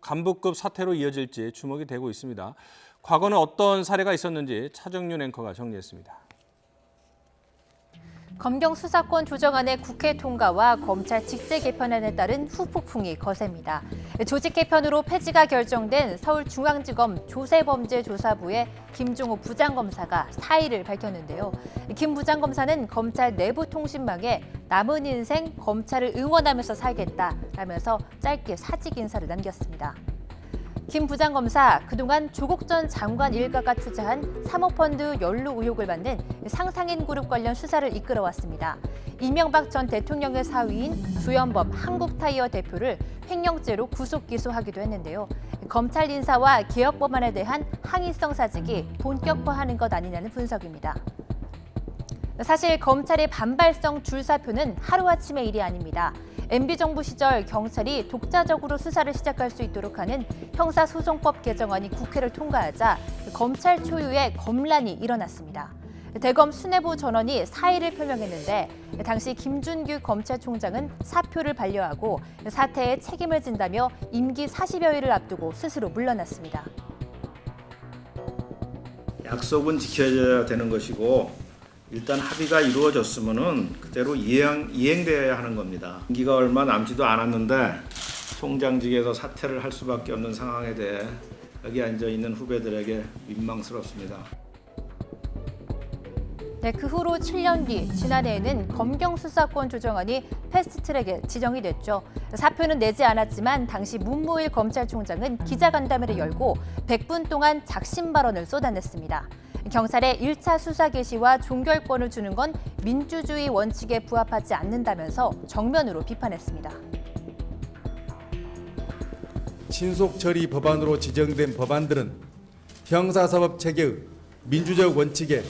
[SPEAKER 2] 간부급 사태로 이어질지 주목이 되고 있습니다. 과거는 어떤 사례가 있었는지 차정윤 앵커가 정리했습니다.
[SPEAKER 1] 검경 수사권 조정안의 국회 통과와 검찰 직제 개편안에 따른 후폭풍이 거셉니다. 조직 개편으로 폐지가 결정된 서울중앙지검 조세범죄조사부의 김종호 부장검사가 사의를 밝혔는데요. 김 부장검사는 검찰 내부 통신망에 남은 인생 검찰을 응원하면서 살겠다라면서 짧게 사직 인사를 남겼습니다. 김 부장검사, 그동안 조국 전 장관 일가가 투자한 사모펀드 연루 의혹을 받는 상상인 그룹 관련 수사를 이끌어왔습니다. 이명박 전 대통령의 사위인 주연범 한국타이어 대표를 횡령죄로 구속 기소하기도 했는데요. 검찰 인사와 개혁 법안에 대한 항의성 사직이 본격화하는 것 아니냐는 분석입니다. 사실 검찰의 반발성 줄사표는 하루아침의 일이 아닙니다. MB정부 시절 경찰이 독자적으로 수사를 시작할 수 있도록 하는 형사소송법 개정안이 국회를 통과하자 검찰 초유의 검란이 일어났습니다. 대검 수뇌부 전원이 사의를 표명했는데 당시 김준규 검찰총장은 사표를 반려하고 사태에 책임을 진다며 임기 40여일을 앞두고 스스로 물러났습니다.
[SPEAKER 9] 약속은 지켜져야 되는 것이고 일단 합의가 이루어졌으면은 그대로 이행되어야 하는 겁니다. 임기가 얼마 남지도 않았는데 총장직에서 사퇴를 할 수밖에 없는 상황에 대해 여기 앉아 있는 후배들에게 민망스럽습니다.
[SPEAKER 1] 네, 그 후로 7년 뒤 지난해에는 검경 수사권 조정안이 패스트트랙에 지정이 됐죠. 사표는 내지 않았지만 당시 문무일 검찰총장은 기자간담회를 열고 100분 동안 작심 발언을 쏟아냈습니다. 경찰의 1차 수사 개시와 종결권을 주는 건 민주주의 원칙에 부합하지 않는다면서 정면으로 비판했습니다.
[SPEAKER 10] 신속 처리 법안으로 지정된 법안들은 형사사법 체계의 민주적 원칙에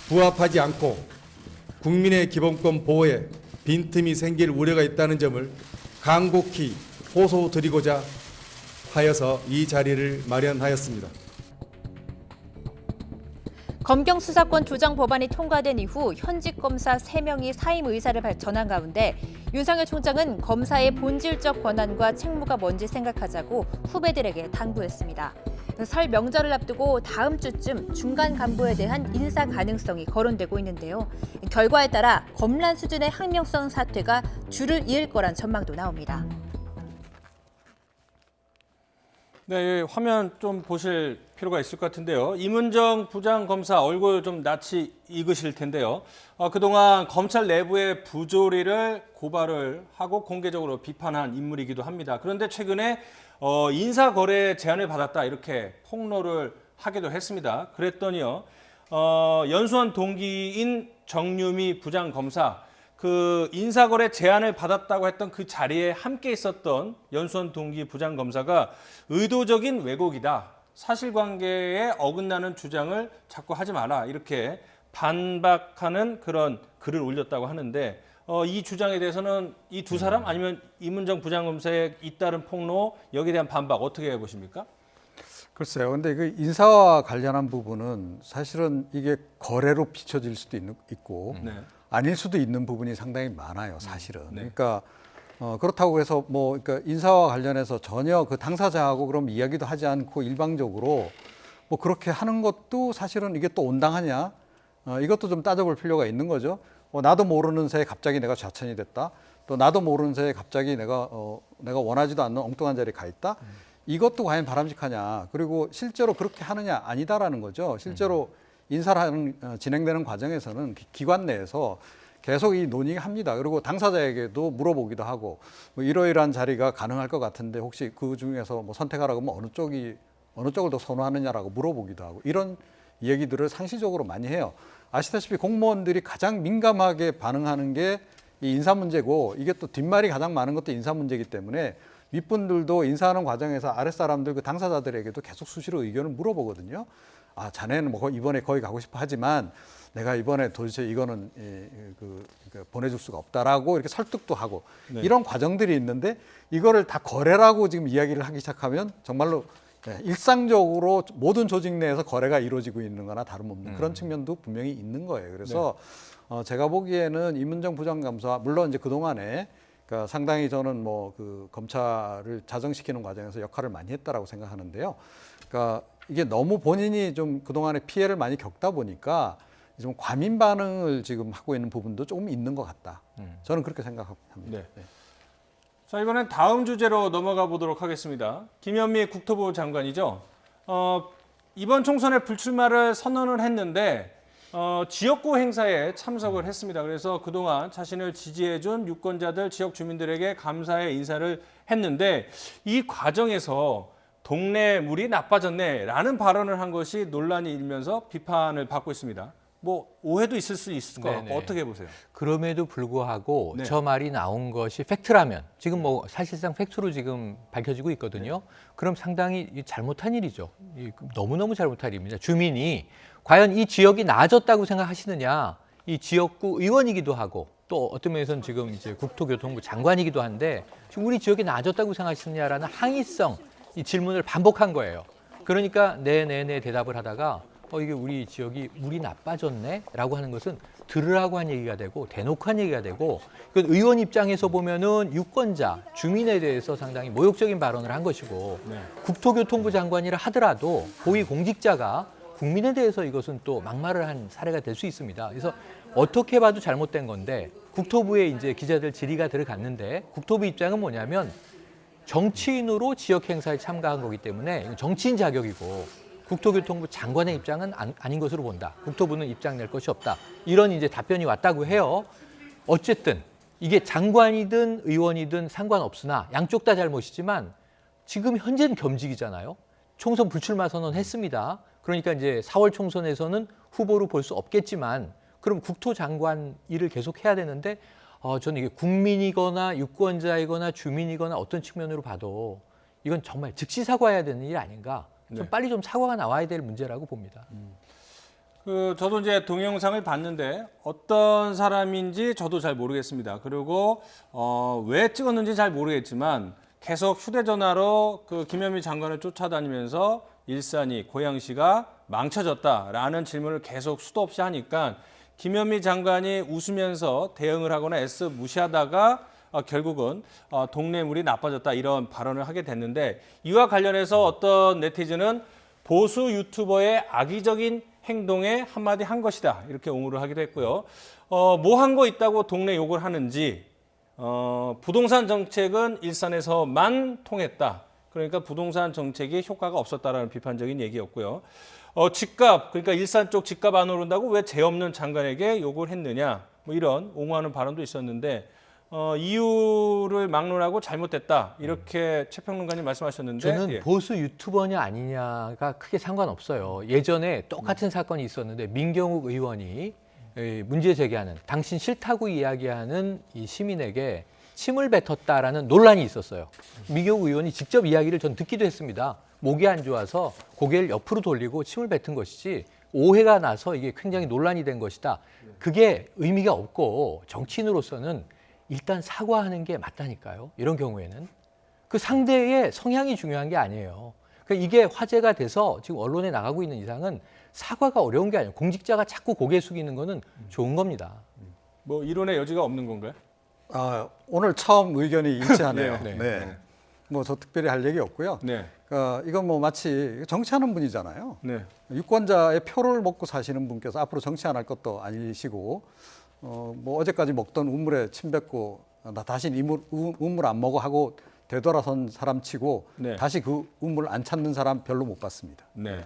[SPEAKER 10] 부합하지 않고 국민의 기본권 보호에 빈틈이 생길 우려가 있다는 점을 간곡히 호소드리고자 하여서 이 자리를 마련하였습니다.
[SPEAKER 1] 검경 수사권 조정 법안이 통과된 이후 현직 검사 3명이 사임 의사를 전한 가운데 윤석열 총장은 검사의 본질적 권한과 책무가 뭔지 생각하자고 후배들에게 당부했습니다. 설 명절을 앞두고 다음 주쯤 중간 간부에 대한 인사 가능성이 거론되고 있는데요. 결과에 따라 검란 수준의 항명성 사퇴가 줄을 이을 거란 전망도 나옵니다.
[SPEAKER 2] 네, 화면 좀 보실 필요가 있을 것 같은데요. 이문정 부장검사 얼굴 좀 낯이 익으실 텐데요. 그동안 검찰 내부의 부조리를 고발을 하고 공개적으로 비판한 인물이기도 합니다. 그런데 최근에 인사거래 제안을 받았다 이렇게 폭로를 하기도 했습니다. 그랬더니요. 연수원 동기인 정유미 부장검사 그 인사거래 제안을 받았다고 했던 그 자리에 함께 있었던 연수원 동기 부장검사가 의도적인 왜곡이다. 사실관계에 어긋나는 주장을 자꾸 하지 마라. 이렇게 반박하는 그런 글을 올렸다고 하는데 이 주장에 대해서는 이 두 사람 아니면 이문정 부장검사의 잇따른 폭로 여기에 대한 반박 어떻게 보십니까?
[SPEAKER 4] 글쎄요. 근데 그 인사와 관련한 부분은 사실은 이게 거래로 비춰질 수도 있고
[SPEAKER 2] 네.
[SPEAKER 4] 아닐 수도 있는 부분이 상당히 많아요, 사실은.
[SPEAKER 2] 네.
[SPEAKER 4] 그러니까 그렇다고 해서 그러니까 인사와 관련해서 전혀 그 당사자하고 그럼 이야기도 하지 않고 일방적으로 뭐 그렇게 하는 것도 사실은 이게 또 온당하냐? 이것도 좀 따져볼 필요가 있는 거죠. 나도 모르는 새에 갑자기 내가 좌천이 됐다. 또 나도 모르는 새에 갑자기 내가 원하지도 않는 엉뚱한 자리에 가 있다. 이것도 과연 바람직하냐? 그리고 실제로 그렇게 하느냐? 아니다라는 거죠. 실제로 인사를 진행되는 과정에서는 기관 내에서 계속 이 논의합니다. 그리고 당사자에게도 물어보기도 하고 뭐 이러이러한 자리가 가능할 것 같은데 혹시 그 중에서 뭐 선택하라고 하면 어느 쪽을 더 선호하느냐라고 물어보기도 하고 이런 얘기들을 상시적으로 많이 해요. 아시다시피 공무원들이 가장 민감하게 반응하는 게 이 인사 문제고 이게 또 뒷말이 가장 많은 것도 인사 문제이기 때문에 윗분들도 인사하는 과정에서 아랫사람들 그 당사자들에게도 계속 수시로 의견을 물어보거든요. 아, 자네는 뭐 이번에 거기 가고 싶어 하지만 내가 이번에 도대체 이거는 보내줄 수가 없다라고 이렇게 설득도 하고
[SPEAKER 2] 네.
[SPEAKER 4] 이런 과정들이 있는데 이거를 다 거래라고 지금 이야기를 하기 시작하면 정말로 일상적으로 모든 조직 내에서 거래가 이루어지고 있는 거나 다름없는 그런 측면도 분명히 있는 거예요. 그래서 제가 보기에는 이문정 부장검사 물론 이제 그동안에 그러니까 상당히 저는 뭐 그 검찰을 자정시키는 과정에서 역할을 많이 했다라고 생각하는데요. 그러니까 이게 너무 본인이 좀 그동안에 피해를 많이 겪다 보니까 좀 과민 반응을 지금 하고 있는 부분도 조금 있는 것 같다. 저는 그렇게 생각합니다.
[SPEAKER 2] 네. 자, 이번엔 다음 주제로 넘어가 보도록 하겠습니다. 김현미 국토부 장관이죠. 이번 총선에 불출마를 선언을 했는데 지역구 행사에 참석을 했습니다. 그래서 그동안 자신을 지지해준 유권자들, 지역 주민들에게 감사의 인사를 했는데 이 과정에서 동네 물이 나빠졌네라는 발언을 한 것이 논란이 일면서 비판을 받고 있습니다. 뭐 오해도 있을 수 있을 것 같고 어떻게 보세요?
[SPEAKER 3] 그럼에도 불구하고
[SPEAKER 2] 네.
[SPEAKER 3] 저 말이 나온 것이 팩트라면 지금 뭐 사실상 팩트로 지금 밝혀지고 있거든요. 그럼 상당히 잘못한 일이죠. 너무너무 잘못한 일입니다. 주민이 과연 이 지역이 나아졌다고 생각하시느냐? 이 지역구 의원이기도 하고 또 어떤 면에서는 지금 이제 국토교통부 장관이기도 한데 지금 우리 지역이 나아졌다고 생각하시느냐라는 항의성 이 질문을 반복한 거예요. 그러니까 네네네 대답을 하다가 이게 우리 지역이 물이 나빠졌네라고 하는 것은 들으라고 한 얘기가 되고 대놓고 한 얘기가 되고 그 의원 입장에서 보면은 유권자, 주민에 대해서 상당히 모욕적인 발언을 한 것이고 국토교통부 장관이라 하더라도 고위 공직자가 국민에 대해서 이것은 또 막말을 한 사례가 될 수 있습니다. 그래서 어떻게 봐도 잘못된 건데 국토부에 이제 기자들 질의가 들어갔는데 국토부 입장은 뭐냐면 정치인으로 지역 행사에 참가한 거기 때문에 정치인 자격이고 국토교통부 장관의 입장은 아닌 것으로 본다. 국토부는 입장 낼 것이 없다. 이런 이제 답변이 왔다고 해요. 어쨌든 이게 장관이든 의원이든 상관없으나 양쪽 다 잘못이지만 지금 현재는 겸직이잖아요. 총선 불출마 선언했습니다. 그러니까 이제 4월 총선에서는 후보로 볼 수 없겠지만 그럼 국토장관 일을 계속 해야 되는데 저는 이게 국민이거나 유권자이거나 주민이거나 어떤 측면으로 봐도 이건 정말 즉시 사과해야 되는 일 아닌가. 좀 빨리 좀 사과가 나와야 될 문제라고 봅니다.
[SPEAKER 2] 저도 이제 동영상을 봤는데 어떤 사람인지 저도 잘 모르겠습니다. 그리고 왜 찍었는지 잘 모르겠지만 계속 휴대전화로 그 김현미 장관을 쫓아다니면서 일산이 고양시가 망쳐졌다라는 질문을 계속 수도 없이 하니까 김현미 장관이 웃으면서 대응을 하거나 애써 무시하다가 결국은 동네물이 나빠졌다 이런 발언을 하게 됐는데 이와 관련해서 어떤 네티즌은 보수 유튜버의 악의적인 행동에 한마디 한 것이다 이렇게 옹호를 하기도 했고요. 뭐 한 거 있다고 동네 욕을 하는지 부동산 정책은 일산에서만 통했다. 그러니까 부동산 정책이 효과가 없었다라는 비판적인 얘기였고요. 집값, 그러니까 일산 쪽 집값 안 오른다고 왜 죄 없는 장관에게 욕을 했느냐. 뭐 이런 옹호하는 발언도 있었는데 이유를 막론하고 잘못됐다. 이렇게 최평론가님 말씀하셨는데
[SPEAKER 3] 저는
[SPEAKER 2] 예.
[SPEAKER 3] 보수 유튜버냐 아니냐가 크게 상관없어요. 예전에 똑같은 사건이 있었는데 민경욱 의원이 문제 제기하는 당신 싫다고 이야기하는 이 시민에게 침을 뱉었다라는 논란이 있었어요. 민경욱 의원이 직접 이야기를 전 듣기도 했습니다. 목이 안 좋아서 고개를 옆으로 돌리고 침을 뱉은 것이지 오해가 나서 이게 굉장히 논란이 된 것이다. 그게 의미가 없고 정치인으로서는 일단 사과하는 게 맞다니까요. 이런 경우에는. 그 상대의 성향이 중요한 게 아니에요. 그러니까 이게 화제가 돼서 지금 언론에 나가고 있는 이상은 사과가 어려운 게 아니에요. 공직자가 자꾸 고개 숙이는 거는 좋은 겁니다.
[SPEAKER 2] 뭐 이론의 여지가 없는 건가요?
[SPEAKER 4] 오늘 처음 의견이 일치하네요.
[SPEAKER 3] 네.
[SPEAKER 4] 네. 뭐 저 특별히 할 얘기 없고요.
[SPEAKER 2] 네.
[SPEAKER 4] 이건 뭐 마치 정치하는 분이잖아요.
[SPEAKER 2] 네.
[SPEAKER 4] 유권자의 표를 먹고 사시는 분께서 앞으로 정치 안 할 것도 아니시고 뭐 어제까지 먹던 우물에 침 뱉고 나 다신 우물 안 먹어 하고 되돌아선 사람 치고
[SPEAKER 2] 네.
[SPEAKER 4] 다시 그 우물 안 찾는 사람 별로 못 봤습니다.
[SPEAKER 2] 네.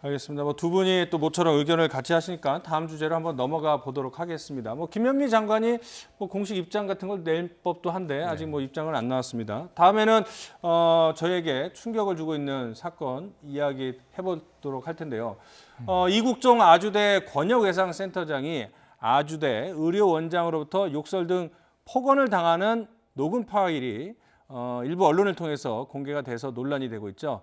[SPEAKER 2] 알겠습니다. 뭐 두 분이 또 모처럼 의견을 같이 하시니까 다음 주제로 한번 넘어가 보도록 하겠습니다. 뭐 김현미 장관이 뭐 공식 입장 같은 걸 낼 법도 한데 아직 뭐 입장은 안 나왔습니다. 다음에는 저에게 충격을 주고 있는 사건 이야기 해보도록 할 텐데요. 이국종 아주대 권역외상센터장이 아주대 의료원장으로부터 욕설 등 폭언을 당하는 녹음 파일이 일부 언론을 통해서 공개가 돼서 논란이 되고 있죠.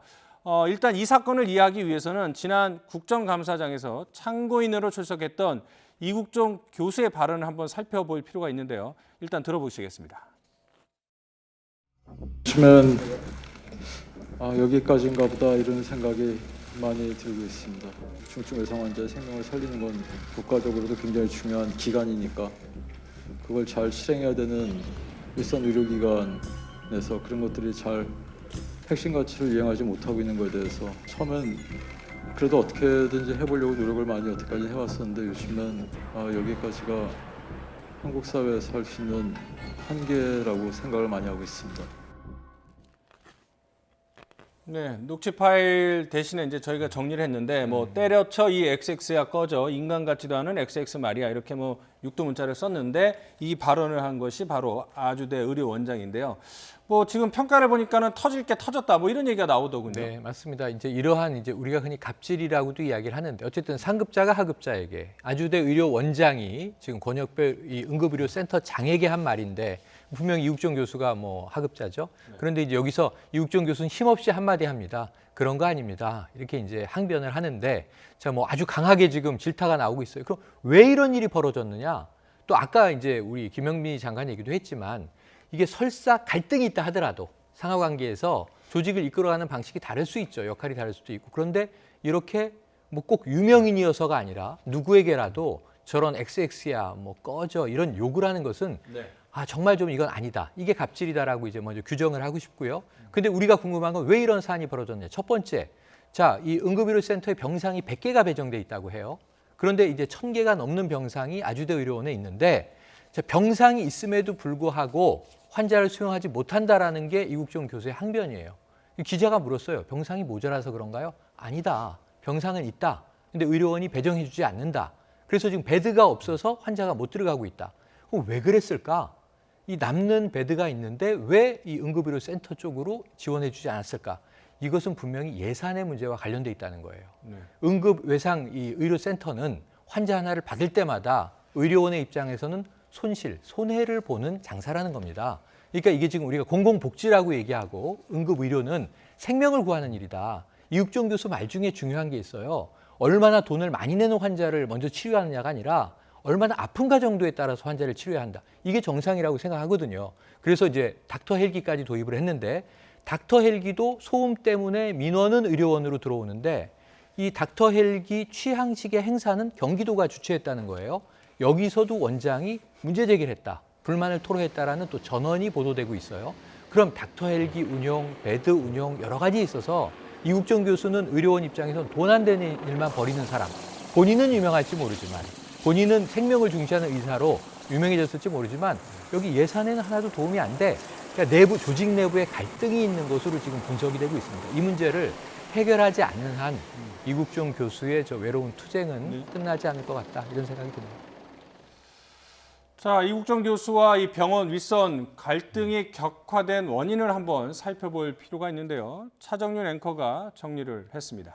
[SPEAKER 2] 일단 이 사건을 이해하기 위해서는 지난 국정감사장에서 참고인으로 출석했던 이국종 교수의 발언을 한번 살펴볼 필요가 있는데요. 일단 들어보시겠습니다.
[SPEAKER 11] 보시면 여기까지인가 보다 이런 생각이 많이 들고 있습니다. 중증 외상 환자의 생명을 살리는 건 국가적으로도 굉장히 중요한 기간이니까 그걸 잘 실행해야 되는 일선 의료기관에서 그런 것들이 잘 핵심 가치를 이행하지 못하고 있는 것에 대해서 처음엔 그래도 어떻게든지 해보려고 노력을 많이 여태까지 해왔었는데 요즘엔 여기까지가 한국 사회에서 할 수 있는 한계라고 생각을 많이 하고 있습니다.
[SPEAKER 2] 네, 녹취 파일 대신에 이제 저희가 정리를 했는데 뭐 때려쳐 이 XX야 꺼져 인간 같지도 않은 XX 말이야 이렇게 뭐 육두문자를 썼는데 이 발언을 한 것이 바로 아주대 의료원장인데요. 뭐 지금 평가를 보니까는 터질 게 터졌다 뭐 이런 얘기가 나오더군요.
[SPEAKER 3] 네, 맞습니다. 이제 이러한 이제 우리가 흔히 갑질이라고도 이야기를 하는데 어쨌든 상급자가 하급자에게 아주대 의료원장이 지금 권역별 이 응급의료센터장에게 한 말인데 분명히 이국종 교수가 뭐 하급자죠. 그런데 이제 여기서 이국종 교수는 힘없이 한마디 합니다. 그런 거 아닙니다. 이렇게 이제 항변을 하는데 자, 뭐 아주 강하게 지금 질타가 나오고 있어요. 그럼 왜 이런 일이 벌어졌느냐? 또 아까 이제 우리 김현미 장관 얘기도 했지만 이게 설사 갈등이 있다 하더라도 상하관계에서 조직을 이끌어가는 방식이 다를 수 있죠. 역할이 다를 수도 있고. 그런데 이렇게 뭐 꼭 유명인이어서가 아니라 누구에게라도 저런 XX야 뭐 꺼져 이런 욕을 하는 것은
[SPEAKER 2] 네.
[SPEAKER 3] 정말 좀 이건 아니다. 이게 갑질이다라고 이제 먼저 규정을 하고 싶고요. 근데 우리가 궁금한 건 왜 이런 사안이 벌어졌냐. 첫 번째, 자, 이 응급의료센터에 병상이 100개가 배정돼 있다고 해요. 그런데 이제 1000개가 넘는 병상이 아주대 의료원에 있는데 자, 병상이 있음에도 불구하고 환자를 수용하지 못한다라는 게 이국종 교수의 항변이에요. 기자가 물었어요. 병상이 모자라서 그런가요? 아니다. 병상은 있다. 근데 의료원이 배정해 주지 않는다. 그래서 지금 베드가 없어서 환자가 못 들어가고 있다. 그럼 왜 그랬을까? 이 남는 베드가 있는데 왜 이 응급의료센터 쪽으로 지원해 주지 않았을까? 이것은 분명히 예산의 문제와 관련돼 있다는 거예요.
[SPEAKER 2] 네.
[SPEAKER 3] 응급외상 이 의료센터는 환자 하나를 받을 때마다 의료원의 입장에서는 손해를 보는 장사라는 겁니다. 그러니까 이게 지금 우리가 공공복지라고 얘기하고 응급의료는 생명을 구하는 일이다. 이국종 교수 말 중에 중요한 게 있어요. 얼마나 돈을 많이 내는 환자를 먼저 치료하느냐가 아니라 얼마나 아픈가 정도에 따라서 환자를 치료해야 한다. 이게 정상이라고 생각하거든요. 그래서 이제 닥터 헬기까지 도입을 했는데 닥터 헬기도 소음 때문에 민원은 의료원으로 들어오는데 이 닥터 헬기 취향식의 행사는 경기도가 주최했다는 거예요. 여기서도 원장이 문제 제기를 했다. 불만을 토로했다라는 또 전원이 보도되고 있어요. 그럼 닥터 헬기 운영, 베드 운영 여러 가지 있어서 이국정 교수는 의료원 입장에서는 돈 안 되는 일만 벌이는 사람. 본인은 유명할지 모르지만 본인은 생명을 중시하는 의사로 유명해졌을지 모르지만 여기 예산에는 하나도 도움이 안 돼. 그러니까 내부 조직 내부에 갈등이 있는 것으로 지금 분석이 되고 있습니다. 이 문제를 해결하지 않는 한 이국종 교수의 저 외로운 투쟁은 끝나지 않을 것 같다. 이런 생각이 듭니다.
[SPEAKER 2] 자, 이국정 교수와 이 병원 윗선 갈등이 격화된 원인을 한번 살펴볼 필요가 있는데요. 차정윤 앵커가 정리를 했습니다.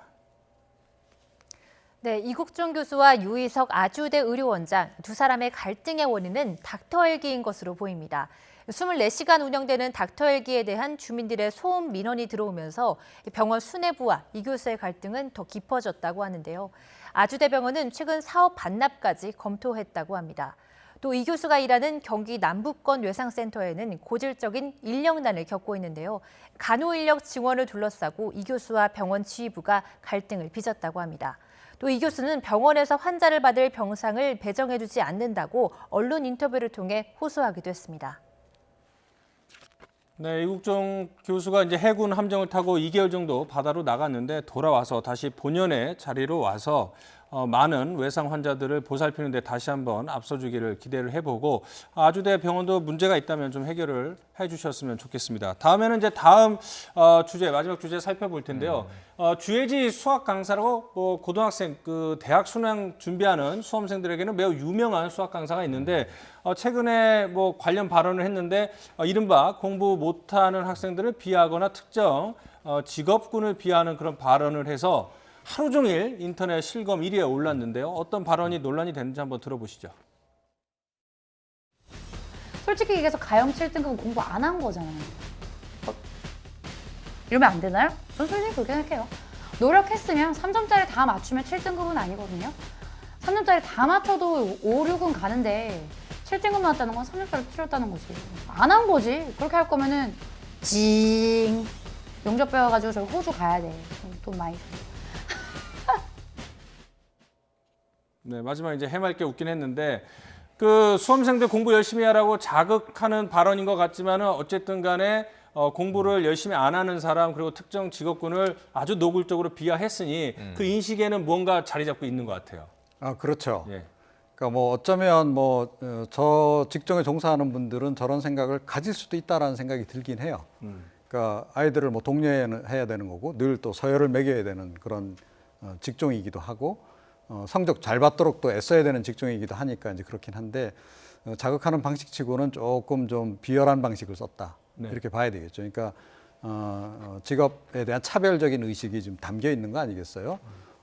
[SPEAKER 1] 네, 이국종 교수와 유희석 아주대 의료원장 두 사람의 갈등의 원인은 닥터 헬기인 것으로 보입니다. 24시간 운영되는 닥터 헬기에 대한 주민들의 소음 민원이 들어오면서 병원 수뇌부와 이 교수의 갈등은 더 깊어졌다고 하는데요. 아주대병원은 최근 사업 반납까지 검토했다고 합니다. 또 이 교수가 일하는 경기 남부권 외상센터에는 고질적인 인력난을 겪고 있는데요. 간호 인력 증원을 둘러싸고 이 교수와 병원 지휘부가 갈등을 빚었다고 합니다. 또 이 교수는 병원에서 환자를 받을 병상을 배정해주지 않는다고 언론 인터뷰를 통해 호소하기도 했습니다.
[SPEAKER 2] 네, 이국종 교수가 이제 해군 함정을 타고 2개월 정도 바다로 나갔는데 돌아와서 다시 본연의 자리로 와서 많은 외상 환자들을 보살피는 데 다시 한번 앞서주기를 기대를 해보고 아주대 병원도 문제가 있다면 좀 해결을 해주셨으면 좋겠습니다. 다음에는 이제 다음 주제, 마지막 주제 살펴볼 텐데요. 주혜지 수학 강사라고 고등학생, 대학 수능 준비하는 수험생들에게는 매우 유명한 수학 강사가 있는데 최근에 관련 발언을 했는데 이른바 공부 못하는 학생들을 비하하거나 특정 직업군을 비하하는 그런 발언을 해서 하루 종일 인터넷 실검 1위에 올랐는데요. 어떤 발언이 논란이 됐는지 한번 들어보시죠.
[SPEAKER 12] 솔직히 얘기해서 가영 7등급은 공부 안 한 거잖아요. 이러면 안 되나요? 전 솔직히 그렇게 생각해요. 노력했으면 3점짜리 다 맞추면 7등급은 아니거든요. 3점짜리 다 맞춰도 5, 6은 가는데 7등급 나왔다는 건 3점짜리 틀렸다는 거지. 안 한 거지. 그렇게 할 거면은 징 용접 배워가지고 저 호주 가야 돼. 돈 많이 줘.
[SPEAKER 2] 네, 마지막 이제 해맑게 웃긴 했는데 수험생들 공부 열심히 하라고 자극하는 발언인 것 같지만은 어쨌든 간에 공부를 열심히 안 하는 사람 그리고 특정 직업군을 아주 노골적으로 비하했으니 그 인식에는 무언가 자리 잡고 있는 것 같아요.
[SPEAKER 4] 아, 그렇죠.
[SPEAKER 2] 예.
[SPEAKER 4] 그러니까 어쩌면 저 직종에 종사하는 분들은 저런 생각을 가질 수도 있다라는 생각이 들긴 해요. 그러니까 아이들을 독려해야 되는 거고 늘 또 서열을 매겨야 되는 그런 직종이기도 하고 성적 잘 받도록 또 애써야 되는 직종이기도 하니까 이제 그렇긴 한데 자극하는 방식치고는 조금 좀 비열한 방식을 썼다.
[SPEAKER 2] 네.
[SPEAKER 4] 이렇게 봐야 되겠죠. 그러니까 직업에 대한 차별적인 의식이 좀 담겨 있는 거 아니겠어요?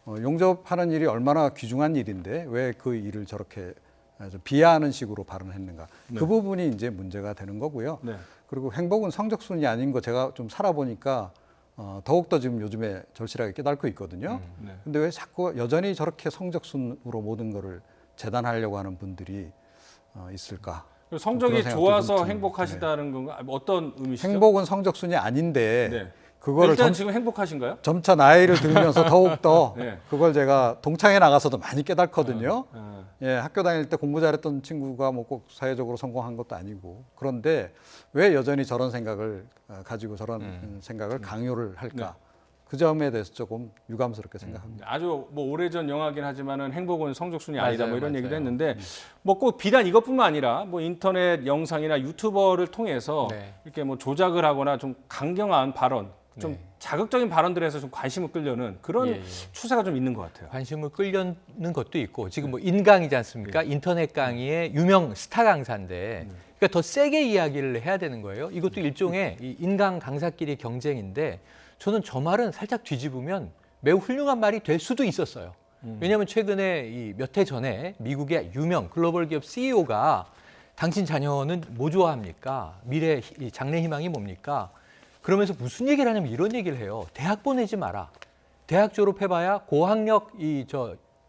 [SPEAKER 4] 용접하는 일이 얼마나 귀중한 일인데 왜 그 일을 저렇게 비하하는 식으로 발언했는가?
[SPEAKER 2] 네.
[SPEAKER 4] 그 부분이 이제 문제가 되는 거고요.
[SPEAKER 2] 네.
[SPEAKER 4] 그리고 행복은 성적순이 아닌 거 제가 좀 살아보니까 더욱더 지금 요즘에 절실하게 깨닫고 있거든요.
[SPEAKER 2] 네.
[SPEAKER 4] 근데 왜 자꾸 여전히 저렇게 성적순으로 모든 거를 재단하려고 하는 분들이 있을까?
[SPEAKER 2] 성적이
[SPEAKER 4] 그런
[SPEAKER 2] 좋아서
[SPEAKER 4] 생각도 좀
[SPEAKER 2] 행복하시다는 건가? 어떤 의미시죠?
[SPEAKER 4] 행복은 성적순이 아닌데
[SPEAKER 2] 네.
[SPEAKER 4] 그거를
[SPEAKER 2] 일단 지금 행복하신가요?
[SPEAKER 4] 점차 나이를 들면서 더욱더
[SPEAKER 2] 네.
[SPEAKER 4] 그걸 제가 동창회 나가서도 많이 깨닫거든요.
[SPEAKER 2] 네.
[SPEAKER 4] 예, 학교 다닐 때 공부 잘했던 친구가 꼭 사회적으로 성공한 것도 아니고 그런데 왜 여전히 저런 생각을 가지고 저런 생각을 강요를 할까?
[SPEAKER 2] 네.
[SPEAKER 4] 그 점에 대해서 조금 유감스럽게 생각합니다.
[SPEAKER 2] 아주 오래전 영화긴 하지만은 행복은 성적순이 아니다
[SPEAKER 3] 맞아요,
[SPEAKER 2] 이런
[SPEAKER 3] 맞아요.
[SPEAKER 2] 얘기도 했는데 꼭 비단 이것뿐만 아니라 인터넷 영상이나 유튜버를 통해서
[SPEAKER 3] 네.
[SPEAKER 2] 이렇게 조작을 하거나 좀 강경한 발언, 좀
[SPEAKER 3] 네.
[SPEAKER 2] 자극적인 발언들에서 좀 관심을 끌려는 그런
[SPEAKER 3] 예, 예.
[SPEAKER 2] 추세가 좀 있는 것 같아요.
[SPEAKER 3] 관심을 끌려는 것도 있고 지금 인강이지 않습니까? 인터넷 강의의 유명 스타 강사인데 그러니까 더 세게 이야기를 해야 되는 거예요. 이것도 일종의 이 인강 강사끼리 경쟁인데 저는 저 말은 살짝 뒤집으면 매우 훌륭한 말이 될 수도 있었어요. 왜냐하면 최근에 몇 해 전에 미국의 유명 글로벌 기업 CEO가 당신 자녀는 뭐 좋아합니까? 미래 장래 희망이 뭡니까? 그러면서 무슨 얘기를 하냐면 이런 얘기를 해요. 대학 보내지 마라. 대학 졸업해봐야 고학력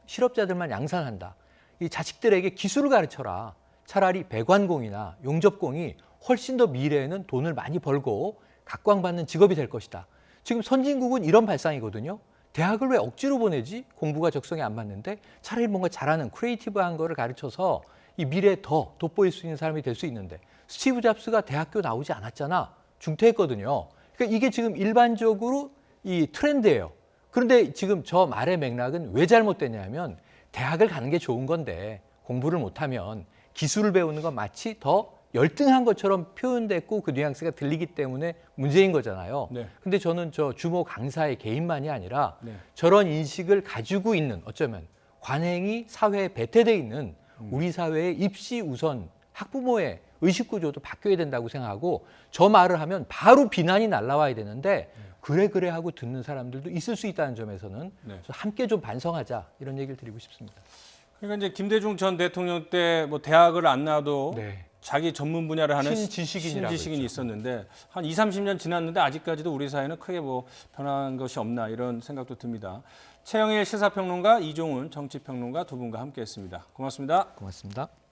[SPEAKER 3] 실업자들만 양산한다. 이 자식들에게 기술을 가르쳐라. 차라리 배관공이나 용접공이 훨씬 더 미래에는 돈을 많이 벌고 각광받는 직업이 될 것이다. 지금 선진국은 이런 발상이거든요. 대학을 왜 억지로 보내지? 공부가 적성에 안 맞는데 차라리 뭔가 잘하는 크리에이티브한 거를 가르쳐서 이 미래에 더 돋보일 수 있는 사람이 될 수 있는데 스티브 잡스가 대학교 나오지 않았잖아. 중퇴했거든요. 그러니까 이게 지금 일반적으로 이 트렌드예요. 그런데 지금 저 말의 맥락은 왜 잘못됐냐면 대학을 가는 게 좋은 건데 공부를 못하면 기술을 배우는 건 마치 더 열등한 것처럼 표현됐고 그 뉘앙스가 들리기 때문에 문제인 거잖아요.
[SPEAKER 2] 네.
[SPEAKER 3] 근데 저는 저 주모 강사의 개인만이 아니라
[SPEAKER 2] 네.
[SPEAKER 3] 저런 인식을 가지고 있는 어쩌면 관행이 사회에 배태돼 있는 우리 사회의 입시 우선 학부모의 의식 구조도 바뀌어야 된다고 생각하고 저 말을 하면 바로 비난이 날라와야 되는데 그래 하고 듣는 사람들도 있을 수 있다는 점에서는 함께 좀 반성하자 이런 얘기를 드리고 싶습니다.
[SPEAKER 2] 그러니까 이제 김대중 전 대통령 때 뭐 대학을 안 나와도
[SPEAKER 3] 네.
[SPEAKER 2] 자기 전문 분야를 하는
[SPEAKER 3] 신지식인이라고
[SPEAKER 2] 신지식인이
[SPEAKER 3] 있죠.
[SPEAKER 2] 있었는데 한 20, 30년 지났는데 아직까지도 우리 사회는 크게 뭐 변한 것이 없나 이런 생각도 듭니다. 최영일 시사평론가, 이종훈 정치평론가 두 분과 함께했습니다. 고맙습니다.
[SPEAKER 3] 고맙습니다.